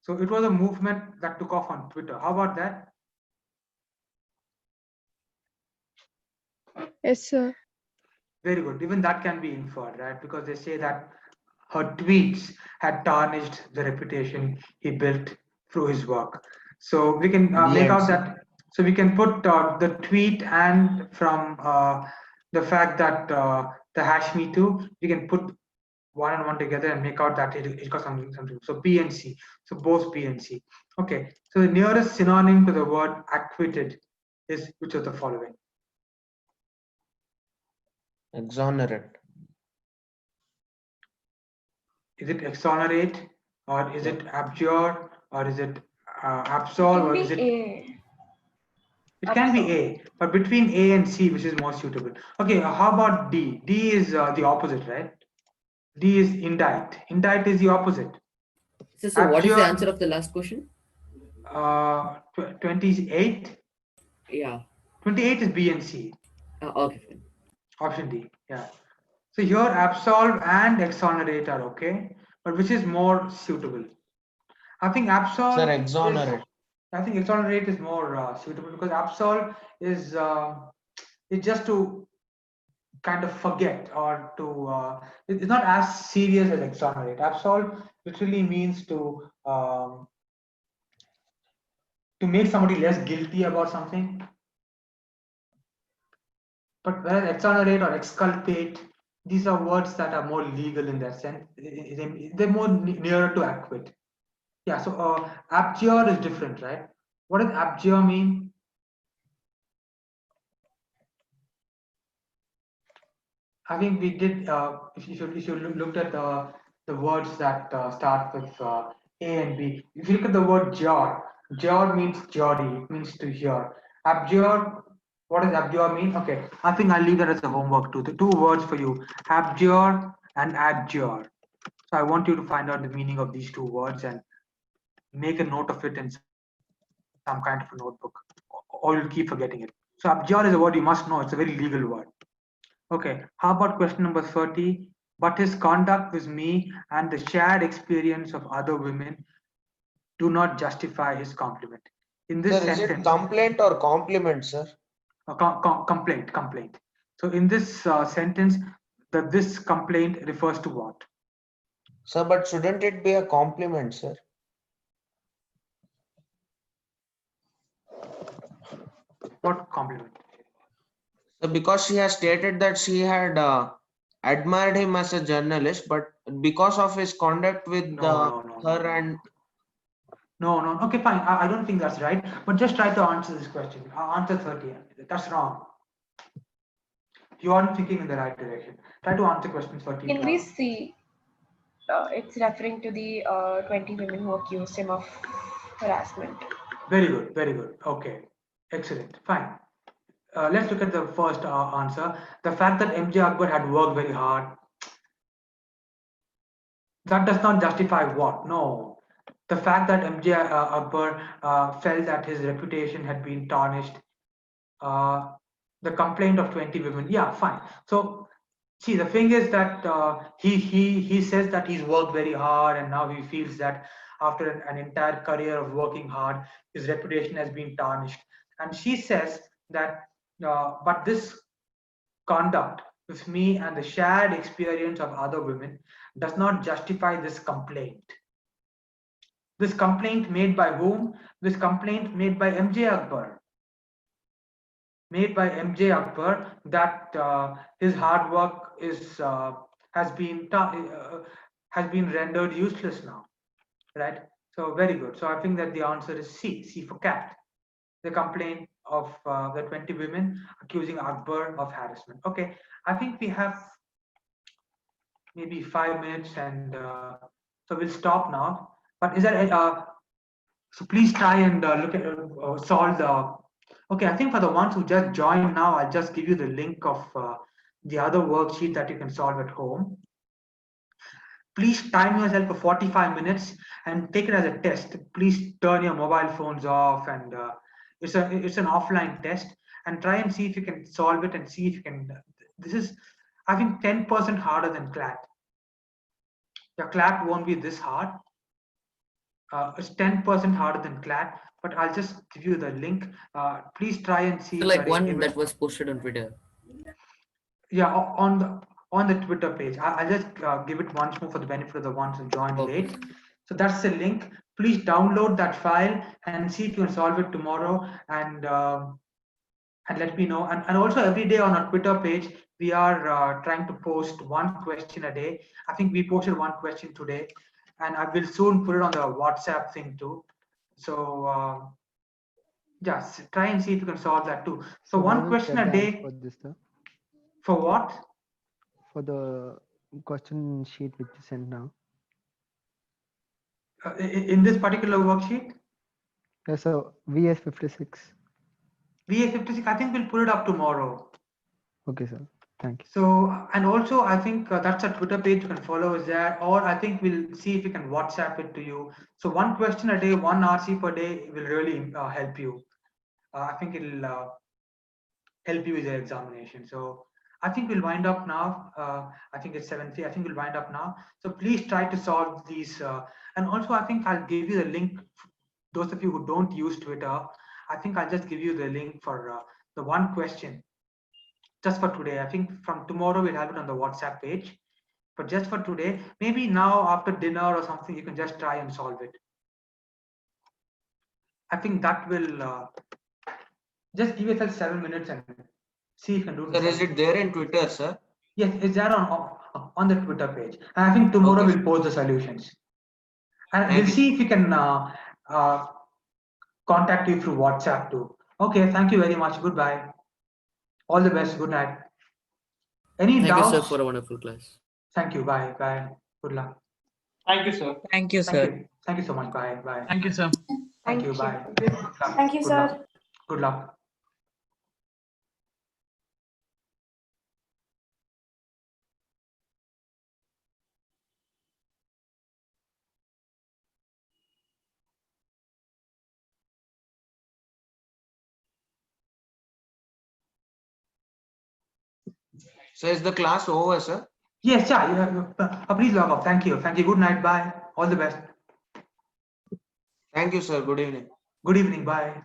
S2: So it was a movement that took off on Twitter. How about that?
S8: Yes, sir.
S2: Very good. Even that can be inferred, right? Because they say that her tweets had tarnished the reputation he built through his work. So we can
S5: The
S2: make
S5: end,
S2: out
S5: sir.
S2: that. So we can put the tweet and from the fact that the hash me too, we can put one and one together and make out that it got something. So B and C. So both B and C. Okay. So the nearest synonym to the word acquitted is which of the following?
S5: Exonerate.
S2: Is it exonerate, or is it abjure, or is it absolve, or is it? It can be A, but between A and C, which is more suitable? Okay, how about D? D is the opposite, right? D is indict. Indict is the opposite.
S4: So what is the answer
S2: Abjure,
S4: of the last question?
S2: 28.
S4: Yeah.
S2: 28 is B and C.
S4: Okay, fine.
S2: Option D. Yeah. So here absolve and exonerate are okay, but which is more suitable? I think absolve
S5: Sir, exonerate.
S2: I think exonerate is more suitable because absolve is just to kind of forget or to it's not as serious as exonerate. Absolve literally means to make somebody less guilty about something. But whereas exonerate or exculpate, these are words that are more legal in that sense. They're more nearer to acquit. Yeah. So abjure is different, right? What does abjure mean? I think we did. If you looked at the words that start with A and B, if you look at the word jur, jur means jury. It means to hear. Abjure. What does abjure mean? Okay, I think I'll leave that as a homework too. The two words for you: abjure and adjure. So I want you to find out the meaning of these two words and make a note of it in some kind of a notebook, or you'll keep forgetting it. So abjure is a word you must know. It's a very legal word. Okay, how about question number 30? But his conduct with me and the shared experience of other women do not justify his compliment. In this
S5: Sir, is it
S2: sentence,
S5: complaint or compliment, sir?
S2: complaint. So in this sentence, this complaint refers to what?
S5: Sir, but shouldn't it be a compliment, sir?
S2: What compliment?
S5: So because she has stated that she had admired him as a journalist, but because of his conduct with her and
S2: No. Okay, fine. I don't think that's right. But just try to answer this question. Answer 30. That's wrong. You aren't thinking in the right direction. Try to answer question 30.
S13: Can we see? It's referring to the 20 women who accused him of harassment.
S2: Very good. Very good. Okay. Excellent. Fine. Let's look at the first answer. The fact that MJ Akbar had worked very hard, that does not justify what? No. The fact that MJ Akbar felt that his reputation had been tarnished, the complaint of 20 women, yeah, fine. So, see, the thing is that he says that he's worked very hard and now he feels that after an entire career of working hard, his reputation has been tarnished. And she says that, but this conduct with me and the shared experience of other women does not justify this complaint. This complaint made by whom? This complaint made by MJ Akbar. Made by MJ Akbar that his hard work has been rendered useless now, right? So very good. So I think that the answer is C. C for cat. The complaint of the 20 women accusing Akbar of harassment. Okay, I think we have maybe 5 minutes and So we'll stop now. But is there so please try and look at solve the. Okay, I think for the ones who just joined now, I'll just give you the link of the other worksheet that you can solve at home. Please time yourself for 45 minutes and take it as a test. Please turn your mobile phones off, and it's an offline test, and try and see if you can solve it and see if you can. This is, I think, 10% harder than CLAT. Your CLAT won't be this hard. It's 10% harder than CLAT, but I'll just give you the link. Please try and see.
S4: So
S2: if
S4: like
S2: you're
S4: one
S2: able-
S4: that was posted on Twitter.
S2: Yeah, on the Twitter page. I'll just give it once more for the benefit of the ones who joined late. So that's the link. Please download that file and see if you can solve it tomorrow, and let me know. And also every day on our Twitter page, we are trying to post one question a day. I think we posted one question today, and I will soon put it on the WhatsApp thing too. So just try and see if you can solve that too. So
S11: when I
S2: one
S11: will
S2: question
S11: get
S2: a
S11: the
S2: day.
S11: answer for this, sir?
S2: For what?
S11: For the question sheet which you sent now.
S2: In this particular worksheet?
S11: Yes, so VA-56.
S2: VA-56, I think we'll put it up tomorrow.
S11: Okay, sir. Thank you.
S2: So, and also I think that's a Twitter page you can follow us there, or I think we'll see if we can WhatsApp it to you. So one question a day, one RC per day will really help you. I think it'll help you with your examination. So I think we'll wind up now. I think it's 7:03. I think we'll wind up now. So please try to solve these. And also I think I'll give you the link. Those of you who don't use Twitter, I think I'll just give you the link for the one question just for today. I think from tomorrow we'll have it on the WhatsApp page, but just for today, maybe now after dinner or something, you can just try and solve it. I think that will just give yourself 7 minutes and see if you can do it.
S5: Sir, is it there in Twitter, sir?
S2: Yes, it's there on the Twitter page. And I think tomorrow
S5: Okay.
S2: we'll post the solutions. And
S5: Thank
S2: we'll
S5: you.
S2: see if we can contact you through WhatsApp too. Okay, thank you very much. Goodbye. All the best. Good night. Any
S4: Thank
S2: doubts?
S4: you, sir, for a wonderful class.
S2: Thank you. Bye. Bye. Good luck.
S6: Thank you, sir.
S14: Thank you,
S2: Thank
S14: sir.
S2: you. Thank you so much. Bye. Bye.
S14: Thank you, sir.
S2: Thank you. Bye.
S13: Good.
S2: Good luck.
S13: Thank you,
S2: Good
S13: sir.
S2: luck. Good luck.
S5: So is the class over, sir?
S2: Yes, yeah. Please log off. Thank you. Thank you. Good night. Bye. All the best.
S5: Thank you, sir. Good evening.
S2: Good evening. Bye.